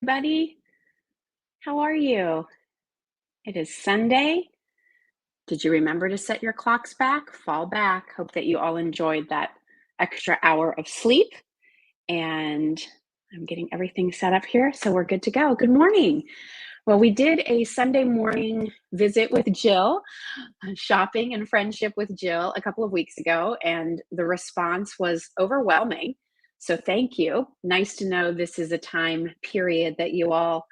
Buddy, how are you? It is Sunday. Did you remember to set your clocks back? Fall back. Hope that you all enjoyed that extra hour of sleep. And I'm getting everything set up here, so we're good to go. Good morning. Well, we did a Sunday morning visit with Jill, shopping and friendship with Jill a couple of weeks ago, and the response was overwhelming. So thank you. Nice to know this is a time period that you all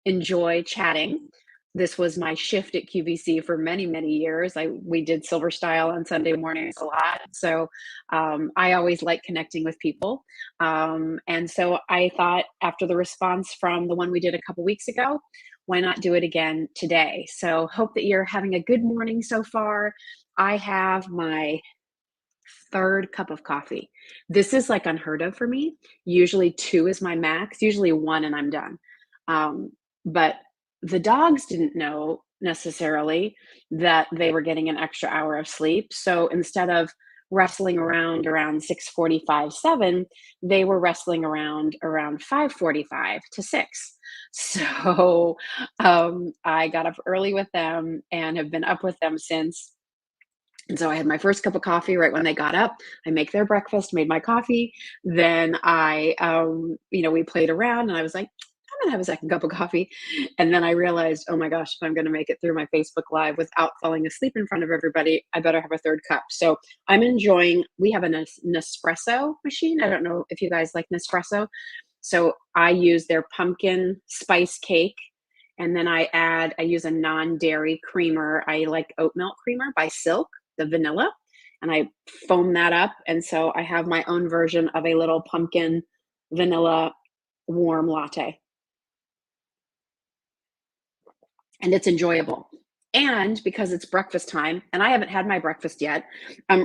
enjoy chatting. This was my shift at QVC for many, many years. We did silver style on Sunday mornings a lot, so I always like connecting with people. And so I thought after the response from the one we did a couple weeks ago, why not do it again today? So hope that you're having a good morning so far. I have my third cup of coffee. This is like unheard of for me. Usually two is my max, usually one and I'm done. But the dogs didn't know necessarily that they were getting an extra hour of sleep. So instead of wrestling around 6:45, 7, they were wrestling around 5:45 to 6. So I got up early with them and have been up with them since. And so I had my first cup of coffee right when they got up. I make their breakfast, made my coffee. Then we played around and I was like, I'm gonna have a second cup of coffee. And then I realized, oh my gosh, if I'm gonna make it through my Facebook Live without falling asleep in front of everybody, I better have a third cup. So I'm enjoying, we have a Nespresso machine. I don't know if you guys like Nespresso. So I use their pumpkin spice cake. And then I use a non-dairy creamer. I like oat milk creamer by Silk, the vanilla, and I foam that up. And so I have my own version of a little pumpkin vanilla warm latte, and it's enjoyable. And because it's breakfast time, and I haven't had my breakfast yet,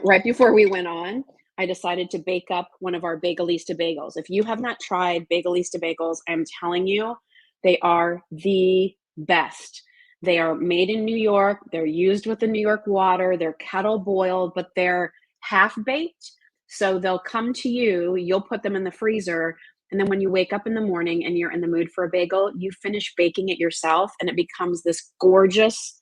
right before we went on, I decided to bake up one of our Bagelista bagels. If you have not tried Bagelista bagels, I'm telling you, they are the best. They are made in New York. They're used with the New York water. They're kettle boiled, but they're half baked. So they'll come to you, you'll put them in the freezer. And then when you wake up in the morning and you're in the mood for a bagel, you finish baking it yourself and it becomes this gorgeous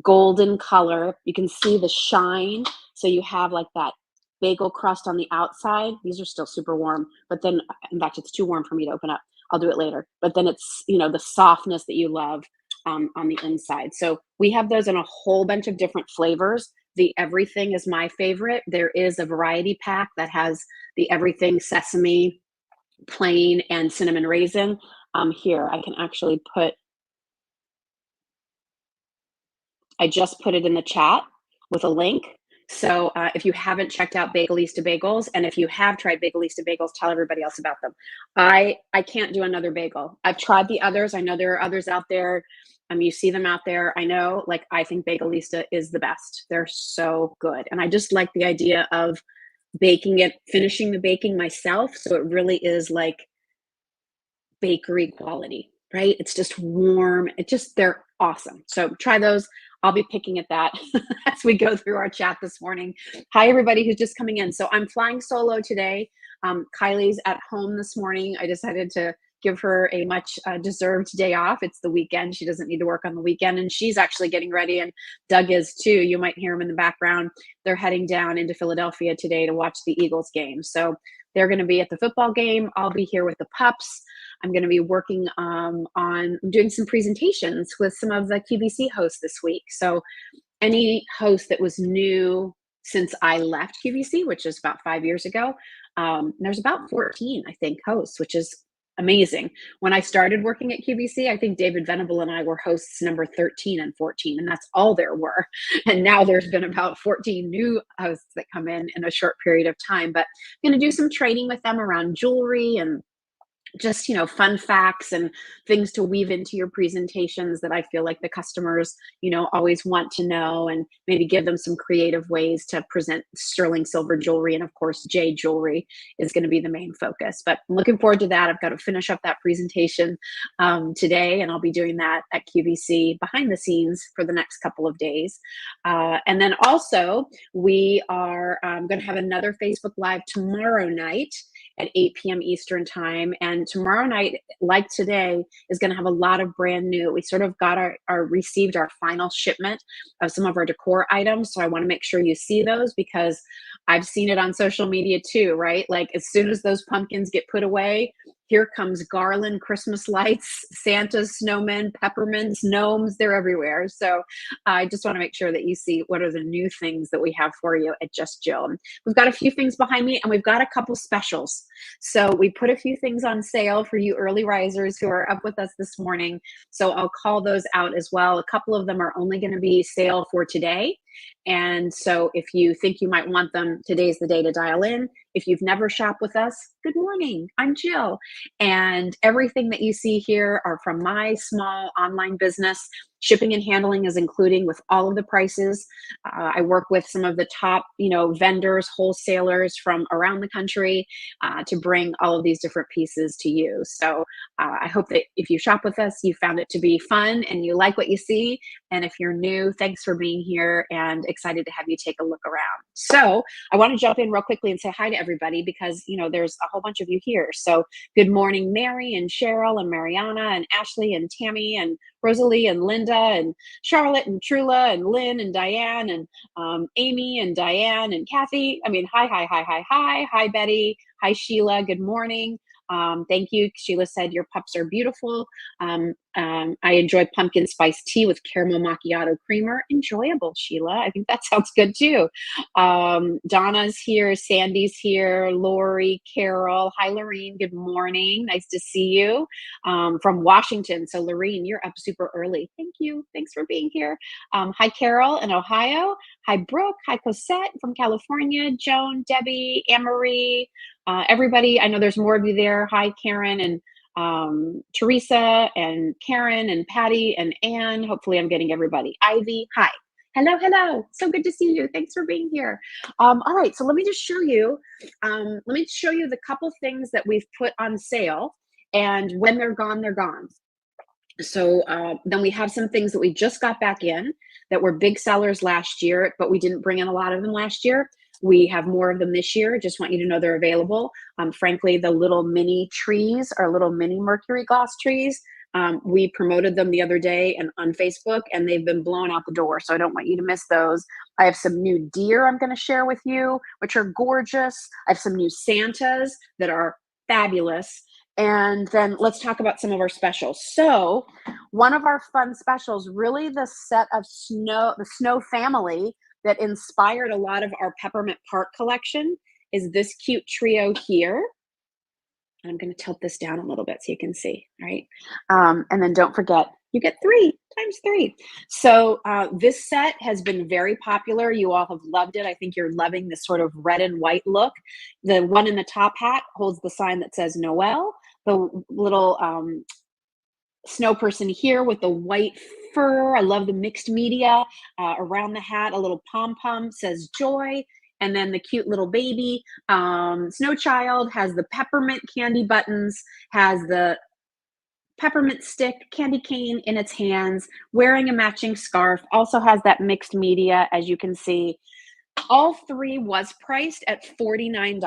golden color. You can see the shine. So you have like that bagel crust on the outside. These are still super warm, but then, in fact, it's too warm for me to open up. I'll do it later. But then it's, the softness that you love on the inside. So we have those in a whole bunch of different flavors. The everything is my favorite. There is a variety pack that has the everything sesame, plain, and cinnamon raisin. Here, I can actually I just put it in the chat with a link. So if you haven't checked out Bagelista Bagels, and if you have tried Bagelista Bagels, tell everybody else about them. I can't do another bagel. I've tried the others. I know there are others out there. You see them out there. I know, I think Bagelista is the best. They're so good. And I just like the idea of baking it, finishing the baking myself. So it really is like bakery quality, right? It's just warm. They're awesome. So try those. I'll be picking at that as we go through our chat this morning. Hi, everybody who's just coming in. So I'm flying solo today. Kylie's at home this morning. I decided to give her a much deserved day off. It's the weekend. She doesn't need to work on the weekend. And she's actually getting ready. And Doug is too. You might hear him in the background. They're heading down into Philadelphia today to watch the Eagles game. So they're going to be at the football game. I'll be here with the pups. I'm going to be working on doing some presentations with some of the QVC hosts this week. So any host that was new since I left QVC, which is about 5 years ago, there's about 14, I think, hosts, which is amazing. When I started working at QVC, I think David Venable and I were hosts number 13 and 14, and that's all there were. And now there's been about 14 new hosts that come in a short period of time. But I'm going to do some training with them around jewelry and just, fun facts and things to weave into your presentations that I feel like the customers, always want to know, and maybe give them some creative ways to present sterling silver jewelry. And of course, jade jewelry is going to be the main focus, but I'm looking forward to that. I've got to finish up that presentation today, and I'll be doing that at QVC behind the scenes for the next couple of days. And then also we are going to have another Facebook Live tomorrow night. at 8 p.m. Eastern time. And tomorrow night, like today, is going to have a lot of brand new. We sort of got our received our final shipment of some of our decor items. So I want to make sure you see those because I've seen it on social media too, right? Like as soon as those pumpkins get put away, here comes garland, Christmas lights, Santas, snowmen, peppermints, gnomes, they're everywhere. So I just want to make sure that you see what are the new things that we have for you at Just Jill. We've got a few things behind me and we've got a couple specials. So we put a few things on sale for you early risers who are up with us this morning. So I'll call those out as well. A couple of them are only going to be sale for today. And so if you think you might want them, today's the day to dial in. If you've never shopped with us, good morning. I'm Jill. And everything that you see here are from my small online business. Shipping and handling is including with all of the prices. I work with some of the top, vendors, wholesalers from around the country to bring all of these different pieces to you. So I hope that if you shop with us, you found it to be fun and you like what you see. And if you're new, thanks for being here and excited to have you take a look around. So I want to jump in real quickly and say hi to everybody because, there's a whole bunch of you here. So good morning, Mary and Cheryl and Mariana and Ashley and Tammy and Rosalie and Linda and Charlotte and Trula and Lynn and Diane and Amy and Diane and Kathy. I mean, hi, Betty. Hi, Sheila. Good morning. Thank you. Sheila said your pups are beautiful. I enjoy pumpkin spice tea with caramel macchiato creamer. Enjoyable, Sheila. I think that sounds good too. Donna's here. Sandy's here. Lori, Carol. Hi, Lorene. Good morning. Nice to see you from Washington. So, Lorene, you're up super early. Thank you. Thanks for being here. Hi, Carol in Ohio. Hi, Brooke. Hi, Cosette from California. Joan, Debbie, Anne-Marie. Everybody, I know there's more of you there. Hi, Karen and Teresa and Karen and Patty and Anne. Hopefully I'm getting everybody. Ivy, hi. Hello. So good to see you. Thanks for being here. All right, so let me just show you. The couple things that we've put on sale, and when they're gone, they're gone. So then we have some things that we just got back in that were big sellers last year, but we didn't bring in a lot of them last year. We have more of them this year. Just want you to know they're available. Frankly, the little mini trees are little mini Mercury glass trees. We promoted them the other day and on Facebook, and they've been blown out the door. So I don't want you to miss those. I have some new deer I'm going to share with you, which are gorgeous. I have some new Santas that are fabulous. And then let's talk about some of our specials. So one of our fun specials, really the set of the snow family that inspired a lot of our Peppermint Park collection is this cute trio here. I'm going to tilt this down a little bit so you can see, right? And then don't forget, you get 3 times 3. So this set has been very popular. You all have loved it. I think you're loving this sort of red and white look. The one in the top hat holds the sign that says Noel. The little snow person here with the white fur. I love the mixed media around the hat. A little pom-pom says joy. And then the cute little baby snow child has the peppermint candy buttons, has the peppermint stick candy cane in its hands, wearing a matching scarf, also has that mixed media, as you can see. All 3 was priced at $49.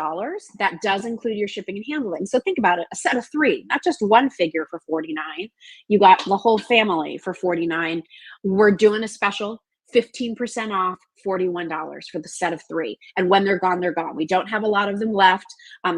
That does include your shipping and handling. So think about it, a set of 3, not just one figure for $49. You got the whole family for $49. We're doing a special 15% off, $41 for the set of 3. And when they're gone, they're gone. We don't have a lot of them left.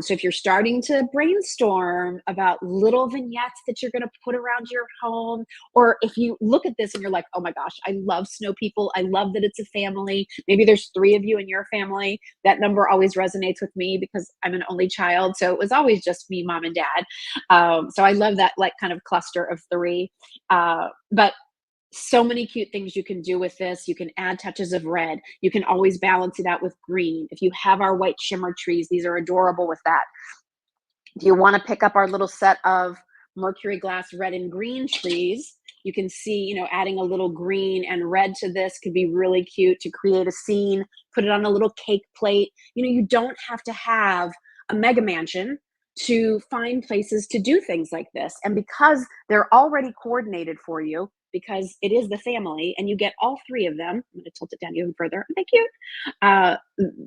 So if you're starting to brainstorm about little vignettes that you're going to put around your home, or if you look at this and you're like, oh my gosh, I love snow people. I love that it's a family. Maybe there's 3 of you in your family. That number always resonates with me because I'm an only child. So it was always just me, mom, and dad. So I love that like kind of cluster of 3. But so many cute things you can do with this. You can add touches of red. You can always balance it out with green. If you have our white shimmer trees, these are adorable with that. If you want to pick up our little set of Mercury glass red and green trees, you can see, adding a little green and red to this could be really cute to create a scene, put it on a little cake plate. You don't have to have a mega mansion to find places to do things like this. And because they're already coordinated for you, because it is the family and you get all three of them. I'm going to tilt it down even further. Aren't they cute? Uh,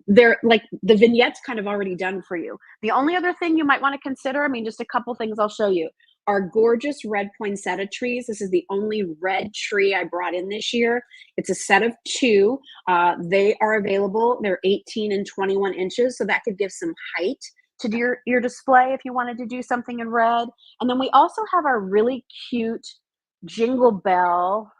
they're like the vignettes kind of already done for you. The only other thing you might want to consider, I mean, just a couple things I'll show you, are gorgeous red poinsettia trees. This is the only red tree I brought in this year. It's a set of two. They are available. They're 18 and 21 inches, so that could give some height to your display if you wanted to do something in red. And then we also have our really cute jingle bell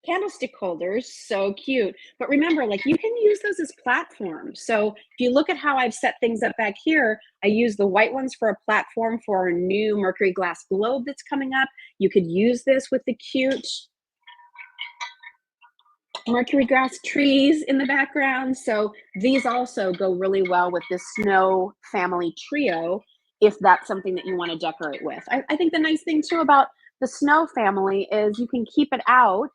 candlestick holders. So cute. But remember, like, you can use those as platforms. So if you look at how I've set things up back here, I use the white ones for a platform for our new Mercury glass globe that's coming up. You could use this with the cute Mercury grass trees in the background. So these also go really well with this snow family trio, if that's something that you want to decorate with. I think the nice thing too about the snow family is you can keep it out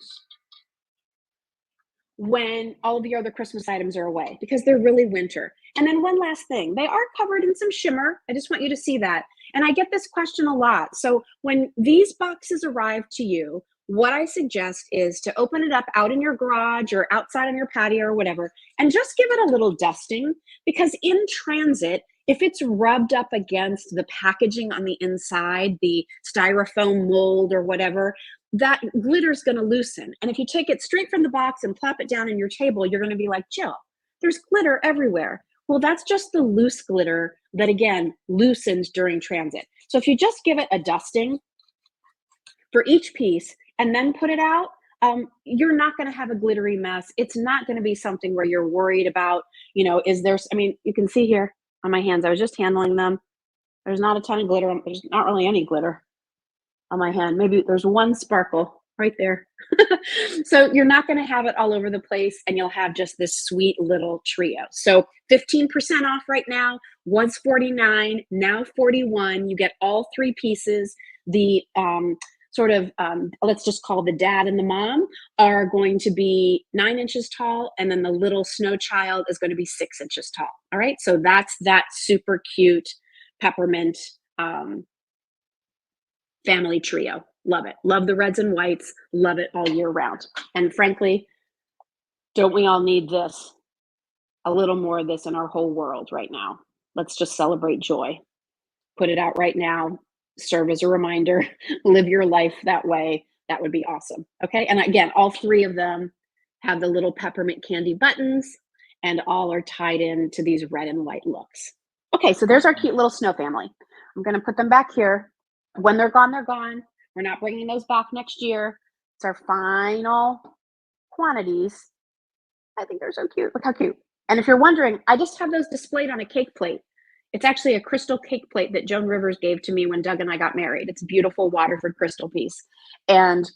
when all of your other Christmas items are away, because they're really winter. And then one last thing, they are covered in some shimmer. I just want you to see that. And I get this question a lot. So when these boxes arrive to you, what I suggest is to open it up out in your garage or outside on your patio or whatever, and just give it a little dusting, because in transit, if it's rubbed up against the packaging on the inside, the styrofoam mold or whatever, that glitter is going to loosen. And if you take it straight from the box and plop it down on your table, you're going to be like, Jill, there's glitter everywhere. Well, that's just the loose glitter that, again, loosens during transit. So if you just give it a dusting for each piece and then put it out, you're not going to have a glittery mess. It's not going to be something where you're worried about, is there, I mean, you can see here on my hands, I was just handling them. There's not a ton of glitter. There's not really any glitter on my hand. Maybe there's one sparkle right there. So you're not going to have it all over the place, and you'll have just this sweet little trio. So 15% off right now. Was 49, now 41. You get all three pieces. The let's just call the dad and the mom are going to be 9 inches tall, and then the little snow child is going to be 6 inches tall. All right, so that's that super cute peppermint family trio. Love it. Love the reds and whites. Love it all year round. And frankly, don't we all need this? A little more of this in our whole world right now. Let's just celebrate joy. Put it out right now. Serve as a reminder. Live your life that way. That would be awesome. Okay. And again, all three of them have the little peppermint candy buttons, and all are tied into these red and white looks. Okay. So there's our cute little snow family. I'm going to put them back here. When they're gone, they're gone. We're not bringing those back next year. It's our final quantities. I think they're so cute. Look how cute. And if you're wondering, I just have those displayed on a cake plate. It's actually a crystal cake plate that Joan Rivers gave to me when Doug and I got married. It's a beautiful Waterford crystal piece. And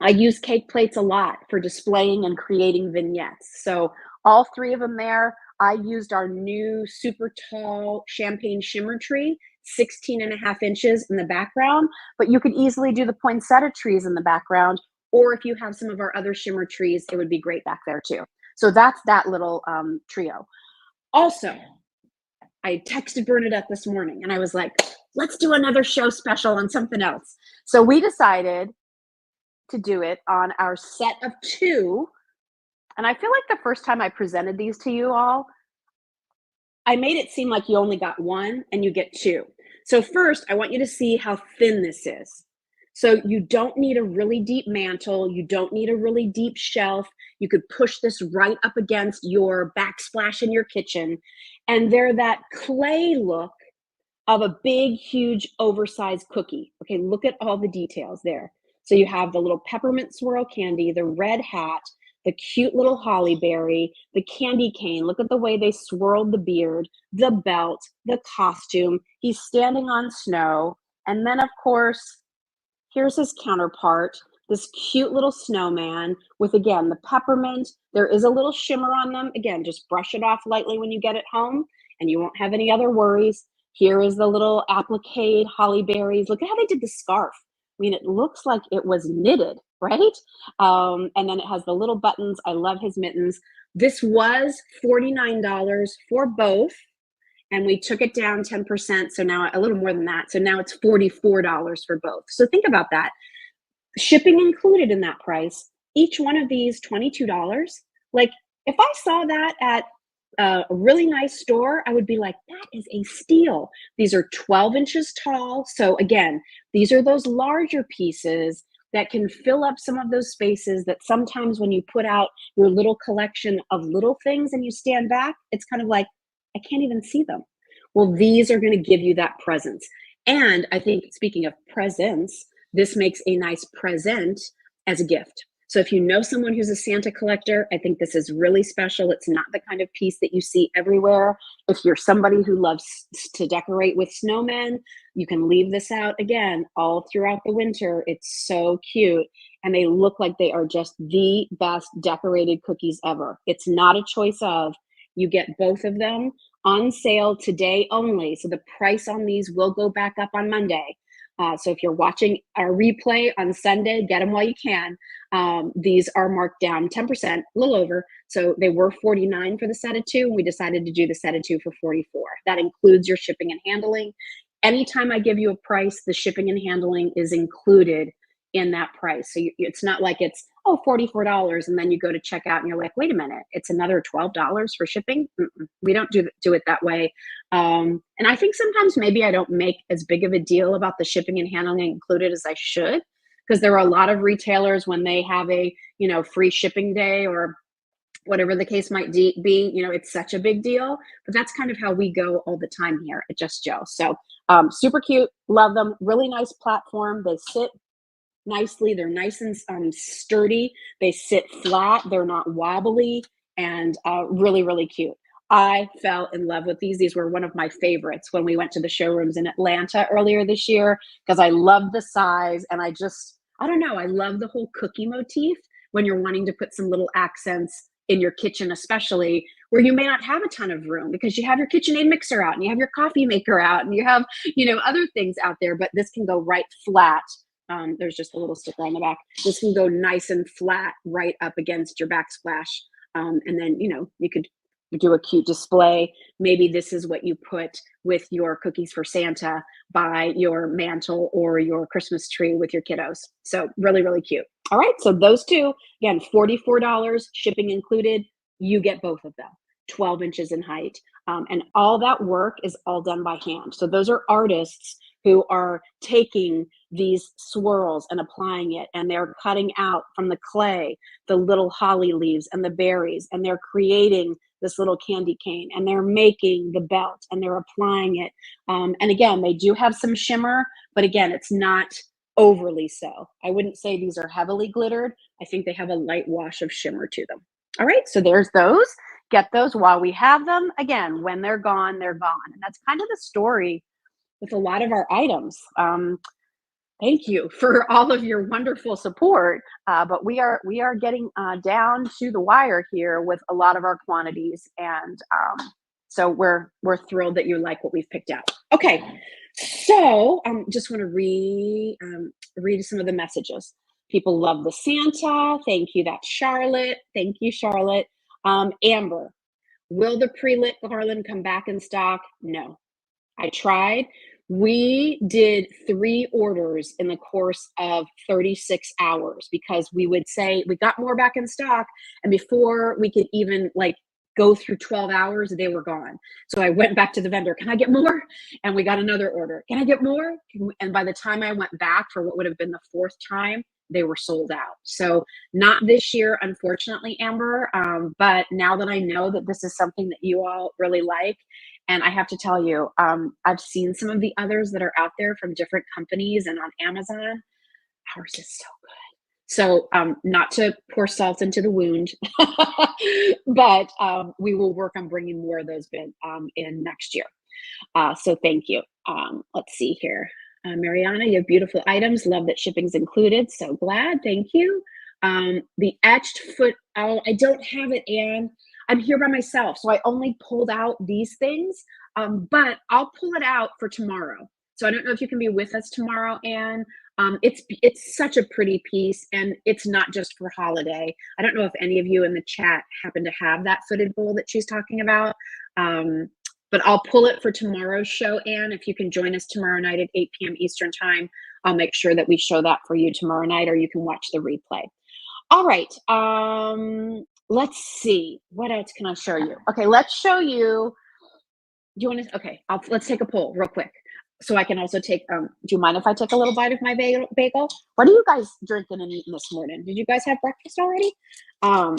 I use cake plates a lot for displaying and creating vignettes. So all three of them there. I used our new super tall champagne shimmer tree, 16.5 inches in the background, but you could easily do the poinsettia trees in the background, or if you have some of our other shimmer trees, it would be great back there too. So that's that little trio. Also, I texted Bernadette this morning and I was like, let's do another show special on something else. So we decided to do it on our set of two. And I feel like the first time I presented these to you all, I made it seem like you only got one and you get two. So first, I want you to see how thin this is. So you don't need a really deep mantle. You don't need a really deep shelf. You could push this right up against your backsplash in your kitchen. And they're that clay look of a big, huge, oversized cookie. Okay, look at all the details there. So you have the little peppermint swirl candy, the red hat, the cute little holly berry, the candy cane. Look at the way they swirled the beard, the belt, the costume. He's standing on snow. And then, of course, here's his counterpart, this cute little snowman with, again, the peppermint. There is a little shimmer on them. Again, just brush it off lightly when you get it home, and you won't have any other worries. Here is the little applique holly berries. Look at how they did the scarf. I mean, it looks like it was knitted, right? And then it has the little buttons. I love his mittens. This was $49 for both, and we took it down 10%. So now a little more than that. So now it's $44 for both. So think about that. Shipping included in that price. Each one of these $22. Like, if I saw that at a really nice store, I would be like, that is a steal. These are 12 inches tall. So, again, these are those larger pieces that can fill up some of those spaces that sometimes when you put out your little collection of little things and you stand back, it's kind of like, I can't even see them. Well, these are going to give you that presence. And I think, speaking of presents, this makes a nice present as a gift. So if you know someone who's a Santa collector, I think this is really special. It's not the kind of piece that you see everywhere. If you're somebody who loves to decorate with snowmen, you can leave this out again all throughout the winter. It's so cute. And they look like they are just the best decorated cookies ever. It's not a choice of, you get both of them on sale today only. So the price on these will go back up on Monday. So if you're watching our replay on Sunday, get them while you can. These are marked down 10%, a little over. So they were $49 for the set of two. And we decided to do the set of two for $44. That includes your shipping and handling. Anytime I give you a price, the shipping and handling is included in that price. So it's not like it's, oh, $44, and then you go to check out and you're like, wait a minute, it's another $12 for shipping. We don't do it that way. And I think sometimes maybe I don't make as big of a deal about the shipping and handling included as I should, because there are a lot of retailers when they have a, free shipping day or whatever the case might be, it's such a big deal. But that's kind of how we go all the time here at Just Joe. So super cute, love them. Really nice platform. They sit nicely. They're nice and sturdy. They sit flat. They're not wobbly, and really, really cute. I fell in love with these. These were one of my favorites when we went to the showrooms in Atlanta earlier this year, because I love the size, and I don't know, I love the whole cookie motif when you're wanting to put some little accents in your kitchen, especially where you may not have a ton of room because you have your KitchenAid mixer out and you have your coffee maker out and you have, other things out there, but this can go right flat. There's just a little sticker on the back. This can go nice and flat right up against your backsplash. And then, you could do a cute display. Maybe this is what you put with your cookies for Santa by your mantle or your Christmas tree with your kiddos. So really, really cute. All right. So those two, again, $44, shipping included. You get both of them, 12 inches in height. And all that work is all done by hand. So those are artists who are taking these swirls and applying it, and they're cutting out from the clay the little holly leaves and the berries, and they're creating this little candy cane, and they're making the belt, and they're applying it. And again, they do have some shimmer, but again, it's not overly so. I wouldn't say these are heavily glittered. I think they have a light wash of shimmer to them. All right, so there's those. Get those while we have them. Again, when they're gone, they're gone. And that's kind of the story with a lot of our items. Thank you for all of your wonderful support, but we are getting down to the wire here with a lot of our quantities, and so we're thrilled that you like what we've picked out. Okay, so just want to read some of the messages. People love the Santa. Thank you. That's Charlotte. Thank you, Charlotte. Amber, will the pre-lit garland come back in stock? No. I tried. We did 3 orders in the course of 36 hours because we would say we got more back in stock, and before we could even go through 12 hours, they were gone. So I went back to the vendor, can I get more? And we got another order. Can I get more? And by the time I went back for what would have been the 4th time, they were sold out. So not this year, unfortunately, Amber. But now that I know that this is something that you all really like, and I have to tell you, I've seen some of the others that are out there from different companies and on Amazon. Ours is so good. So not to pour salt into the wound, but we will work on bringing more of those in next year. So thank you. Let's see here. Mariana, you have beautiful items. Love that shipping's included. So glad. Thank you. The etched foot. Oh, I don't have it, Anne. I'm here by myself, so I only pulled out these things, but I'll pull it out for tomorrow. So I don't know if you can be with us tomorrow, Anne. It's such a pretty piece, and it's not just for holiday. I don't know if any of you in the chat happen to have that footed bowl that she's talking about, but I'll pull it for tomorrow's show, Anne. If you can join us tomorrow night at 8 p.m. Eastern time, I'll make sure that we show that for you tomorrow night, or you can watch the replay. All right. Let's see. What else can I show you? Okay, let's show you. Do you want to? Okay, let's take a poll real quick, so I can also take. Do you mind if I take a little bite of my bagel? What are you guys drinking and eating this morning? Did you guys have breakfast already? Um,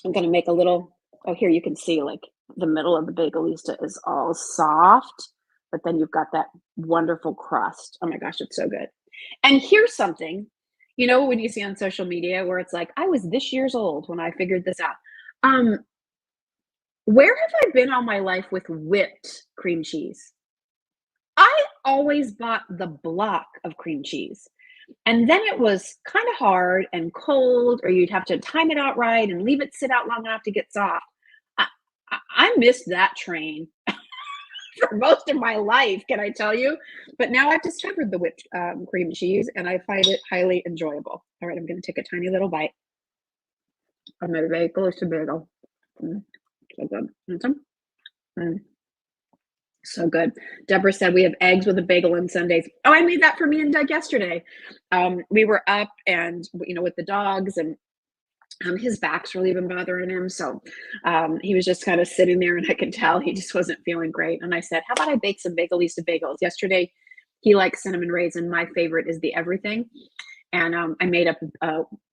I'm gonna make a little. Oh, here you can see like the middle of the Bagelista is all soft, but then you've got that wonderful crust. Oh my gosh, it's so good. And here's something, when you see on social media where it's like, I was this years old when I figured this out. Um, where have I been all my life with whipped cream cheese? I always bought the block of cream cheese. And then it was kind of hard and cold, or you'd have to time it out right and leave it sit out long enough to get soft. I, I missed that train for most of my life, can I tell you? But now I've discovered the whipped cream cheese, and I find it highly enjoyable. All right, I'm going to take a tiny little bite of my Bagelista bagel. So good. Want some? Mm, so good. Deborah said we have eggs with a bagel on Sundays. Oh, I made that for me and Doug yesterday. We were up and, with the dogs, and his back's really been bothering him. So he was just kind of sitting there, and I could tell he just wasn't feeling great. And I said, how about I bake some Bagelista bagels? Yesterday, he likes cinnamon raisin. My favorite is the everything. And I made up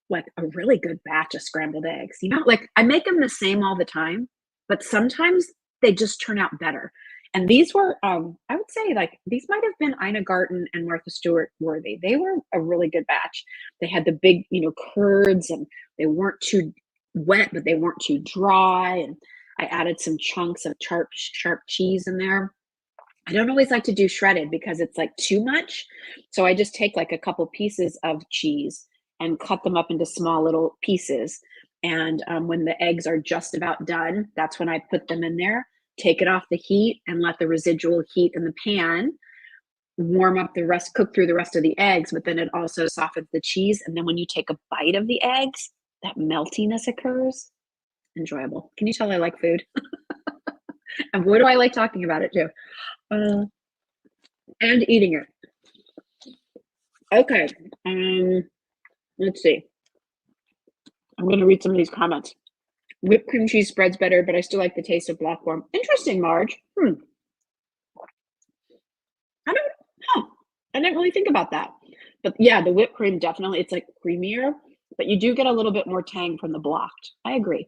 like a really good batch of scrambled eggs. Like I make them the same all the time, but sometimes they just turn out better. And these were, I would say, like these might have been Ina Garten and Martha Stewart worthy. They were a really good batch. They had the big, curds, and they weren't too wet, but they weren't too dry. And I added some chunks of sharp cheese in there. I don't always like to do shredded because it's like too much. So I just take like a couple pieces of cheese and cut them up into small little pieces. And when the eggs are just about done, that's when I put them in there, take it off the heat, and let the residual heat in the pan warm up the rest, cook through the rest of the eggs. But then it also softens the cheese. And then when you take a bite of the eggs, that meltiness occurs. Enjoyable. Can you tell I like food? And what do I like talking about it too? Uh, and eating it. Okay. Let's see. I'm going to read some of these comments. Whipped cream cheese spreads better, but I still like the taste of block form. Interesting, Marge. I don't. Huh. I didn't really think about that. But yeah, the whipped cream definitely. It's like creamier, but you do get a little bit more tang from the blocked. I agree.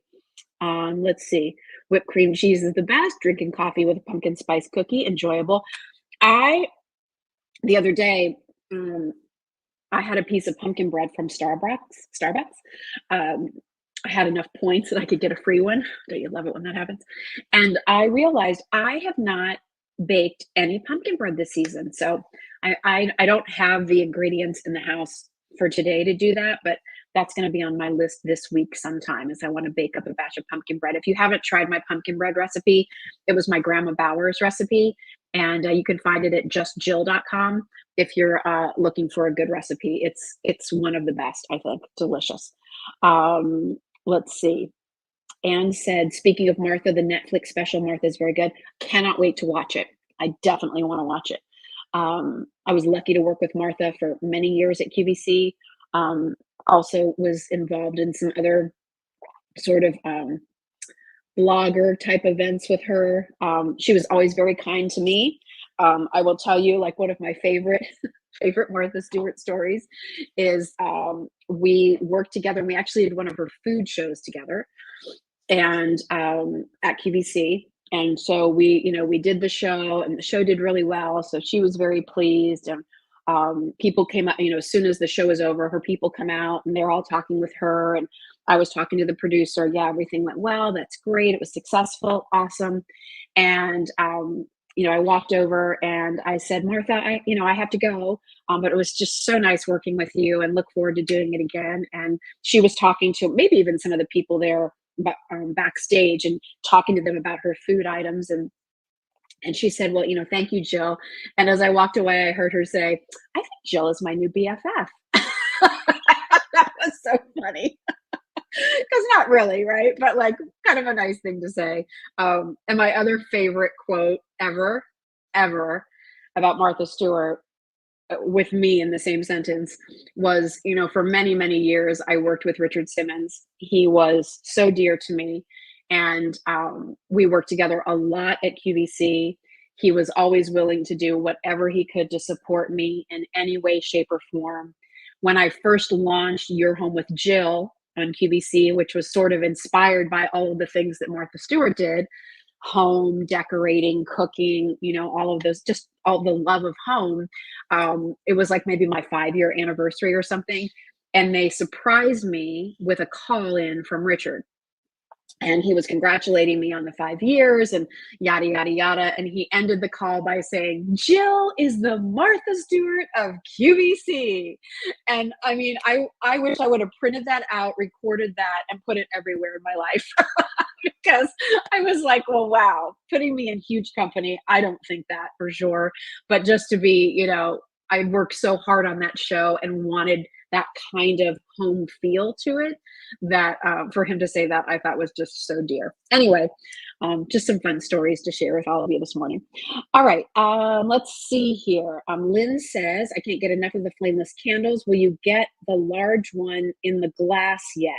Let's see. Whipped cream cheese is the best. Drinking coffee with a pumpkin spice cookie, enjoyable. The other day, I had a piece of pumpkin bread from Starbucks. I had enough points that I could get a free one. Don't you love it when that happens? And I realized I have not baked any pumpkin bread this season. So I don't have the ingredients in the house for today to do that, but that's going to be on my list this week sometime, as I want to bake up a batch of pumpkin bread. If you haven't tried my pumpkin bread recipe, it was my Grandma Bauer's recipe, and you can find it at justjill.com if you're looking for a good recipe. It's one of the best, I think. Delicious. Let's see. Anne said, speaking of Martha, the Netflix special Martha is very good. Cannot wait to watch it. I definitely want to watch it. I was lucky to work with Martha for many years at QVC. Also was involved in some other sort of blogger type events with her. She was always very kind to me. I will tell you, like, one of my favorite Martha Stewart stories is we worked together, and we actually did one of her food shows together, and at QVC. And so we did the show, and the show did really well. So she was very pleased, and people came out, as soon as the show was over, her people come out, and they're all talking with her. And I was talking to the producer. Yeah, everything went well. That's great. It was successful. Awesome. And, I walked over and I said, Martha, I have to go. But it was just so nice working with you, and look forward to doing it again. And she was talking to maybe even some of the people there backstage, and talking to them about her food items. And she said, well, thank you, Jill. And as I walked away, I heard her say, I think Jill is my new BFF. That was so funny. Because not really, right? But like kind of a nice thing to say. And my other favorite quote ever about Martha Stewart with me in the same sentence was, for many, many years, I worked with Richard Simmons. He was so dear to me. And we worked together a lot at QVC. He was always willing to do whatever he could to support me in any way, shape, or form. When I first launched Your Home with Jill on QVC, which was sort of inspired by all of the things that Martha Stewart did, home decorating, cooking, all of those, just all the love of home. It was like maybe my 5-year anniversary or something. And they surprised me with a call in from Richard. And he was congratulating me on the 5 years and yada, yada, yada. And he ended the call by saying, Jill is the Martha Stewart of QVC. And I mean, I wish I would have printed that out, recorded that, and put it everywhere in my life. Because I was like, well, wow, putting me in huge company. I don't think that for sure. But just to be, I worked so hard on that show and wanted that kind of home feel to it that for him to say that, I thought was just so dear. Anyway, just some fun stories to share with all of you this morning. All right, let's see here. Lynn says, I can't get enough of the flameless candles. Will you get the large one in the glass yet?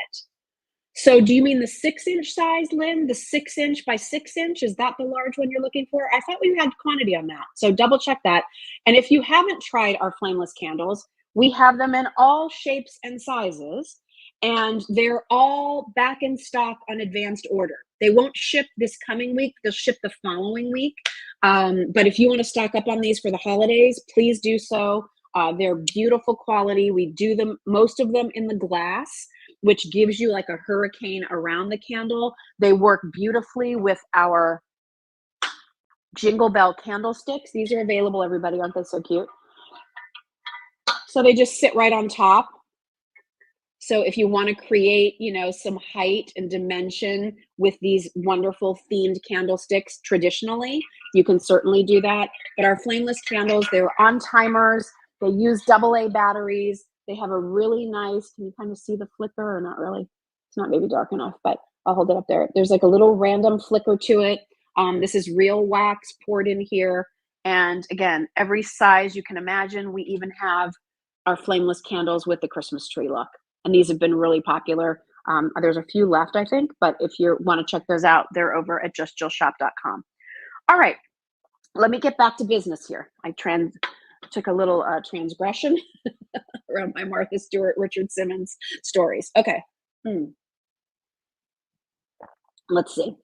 So do you mean the 6-inch size, Lynn? The 6-inch by 6-inch? Is that the large one you're looking for? I thought we had quantity on that. So double check that. And if you haven't tried our flameless candles, we have them in all shapes and sizes, and they're all back in stock on advanced order. They won't ship this coming week. They'll ship the following week. But if you want to stock up on these for the holidays, please do so. They're beautiful quality. We do them, most of them in the glass, which gives you like a hurricane around the candle. They work beautifully with our Jingle Bell candlesticks. These are available, everybody. Aren't they so cute? So they just sit right on top. So if you want to create, some height and dimension with these wonderful themed candlesticks traditionally, you can certainly do that. But our flameless candles, they're on timers. They use AA batteries. They have a really nice, can you kind of see the flicker or not really? It's not maybe dark enough, but I'll hold it up there. There's like a little random flicker to it. This is real wax poured in here. And again, every size you can imagine. We even have our flameless candles with the Christmas tree look. And these have been really popular. There's a few left, I think, but if you want to check those out, they're over at justjillshop.com. All right, let me get back to business here. I took a little transgression around my Martha Stewart, Richard Simmons stories. Okay. Let's see.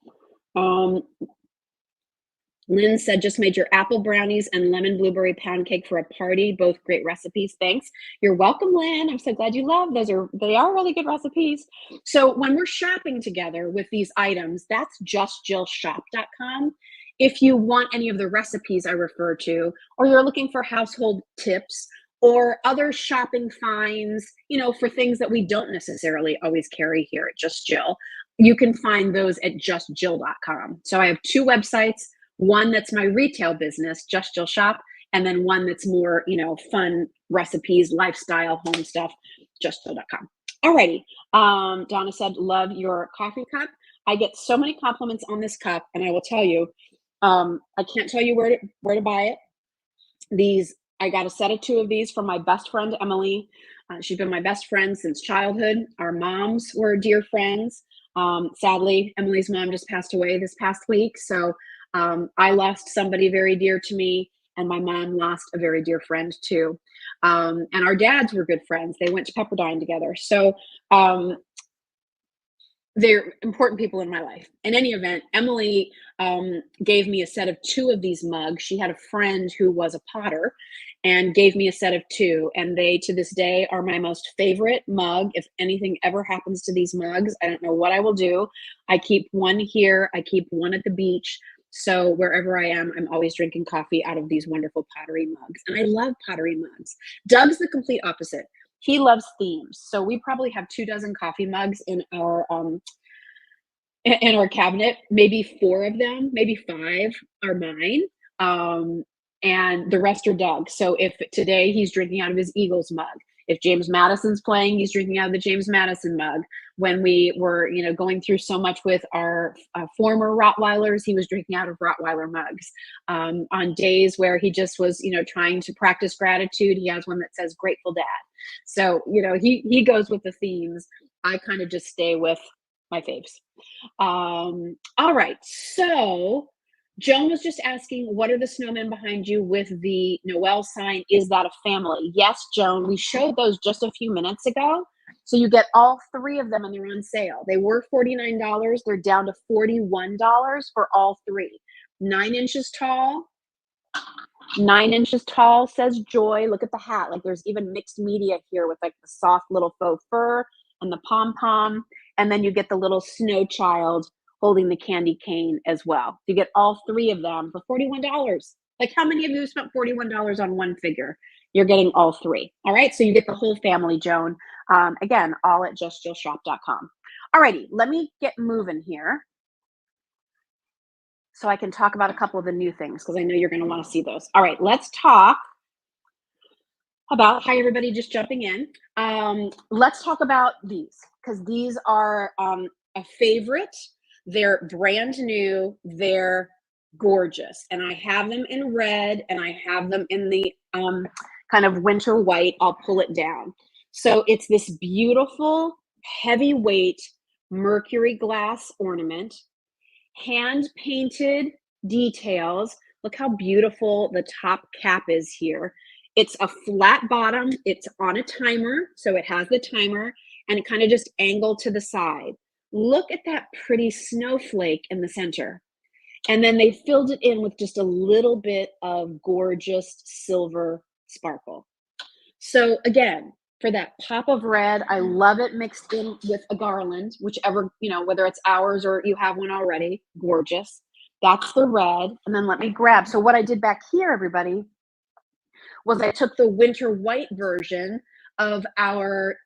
Lynn said, just made your apple brownies and lemon blueberry pound cake for a party. Both great recipes. Thanks. You're welcome, Lynn. I'm so glad you love those. They are really good recipes. So when we're shopping together with these items, that's justjillshop.com. If you want any of the recipes I refer to, or you're looking for household tips or other shopping finds, for things that we don't necessarily always carry here at Just Jill, you can find those at justjill.com. So I have 2 websites. One that's my retail business, Just Jill Shop, and then one that's more, fun recipes, lifestyle, home stuff, justjill.com. Alrighty. Donna said, love your coffee cup. I get so many compliments on this cup, and I will tell you, I can't tell you where to buy it. I got a set of 2 of these from my best friend, Emily. She's been my best friend since childhood. Our moms were dear friends. Sadly, Emily's mom just passed away this past week. So I lost somebody very dear to me, and my mom lost a very dear friend too. And our dads were good friends. They went to Pepperdine together. So they're important people in my life. In any event, Emily gave me a set of 2 of these mugs. She had a friend who was a potter and gave me a set of 2. And they, to this day, are my most favorite mug. If anything ever happens to these mugs, I don't know what I will do. I keep one here. I keep one at the beach. So wherever I am, I'm always drinking coffee out of these wonderful pottery mugs. And I love pottery mugs. Doug's the complete opposite. He loves themes. So we probably have 24 coffee mugs in our cabinet. Maybe 4 of them, maybe 5 are mine. And the rest are Doug. So if today he's drinking out of his Eagles mug, If James Madison's playing, he's drinking out of the James Madison mug. When we were, going through so much with our former Rottweilers, he was drinking out of Rottweiler mugs. On days where he just was, trying to practice gratitude, he has one that says Grateful Dad. So, he goes with the themes. I kind of just stay with my faves. All right. So Joan was just asking, what are the snowmen behind you with the Noel sign? Is that a family? Yes, Joan, we showed those just a few minutes ago. So you get all three of them and they're on sale. They were $49. They're down to $41 for all three. 9 inches tall. 9 inches tall, says Joy. Look at the hat. Like there's even mixed media here with like the soft little faux fur and the pom-pom. And then you get the little snow child holding the candy cane as well. You get all three of them for $41. Like how many of you spent $41 on one figure? You're getting all three. All right, so you get the whole family, Joan. Again, all at justjillshop.com. All righty, let me get moving here so I can talk about a couple of the new things because I know you're going to want to see those. All right, let's talk about, hi everybody just jumping in. Let's talk about these because these are a favorite. They're brand new. They're gorgeous. And I have them in red and I have them in the kind of winter white. I'll pull it down. So it's this beautiful, heavyweight Mercury glass ornament, hand painted details. Look how beautiful the top cap is here. It's a flat bottom. It's on a timer. So it has the timer and it kind of just angled to the side. Look at that pretty snowflake in the center. And then they filled it in with just a little bit of gorgeous silver sparkle. So again, for that pop of red, I love it mixed in with a garland, whichever, whether it's ours or you have one already, gorgeous. That's the red. And then let me grab. So what I did back here, everybody, was I took the winter white version of our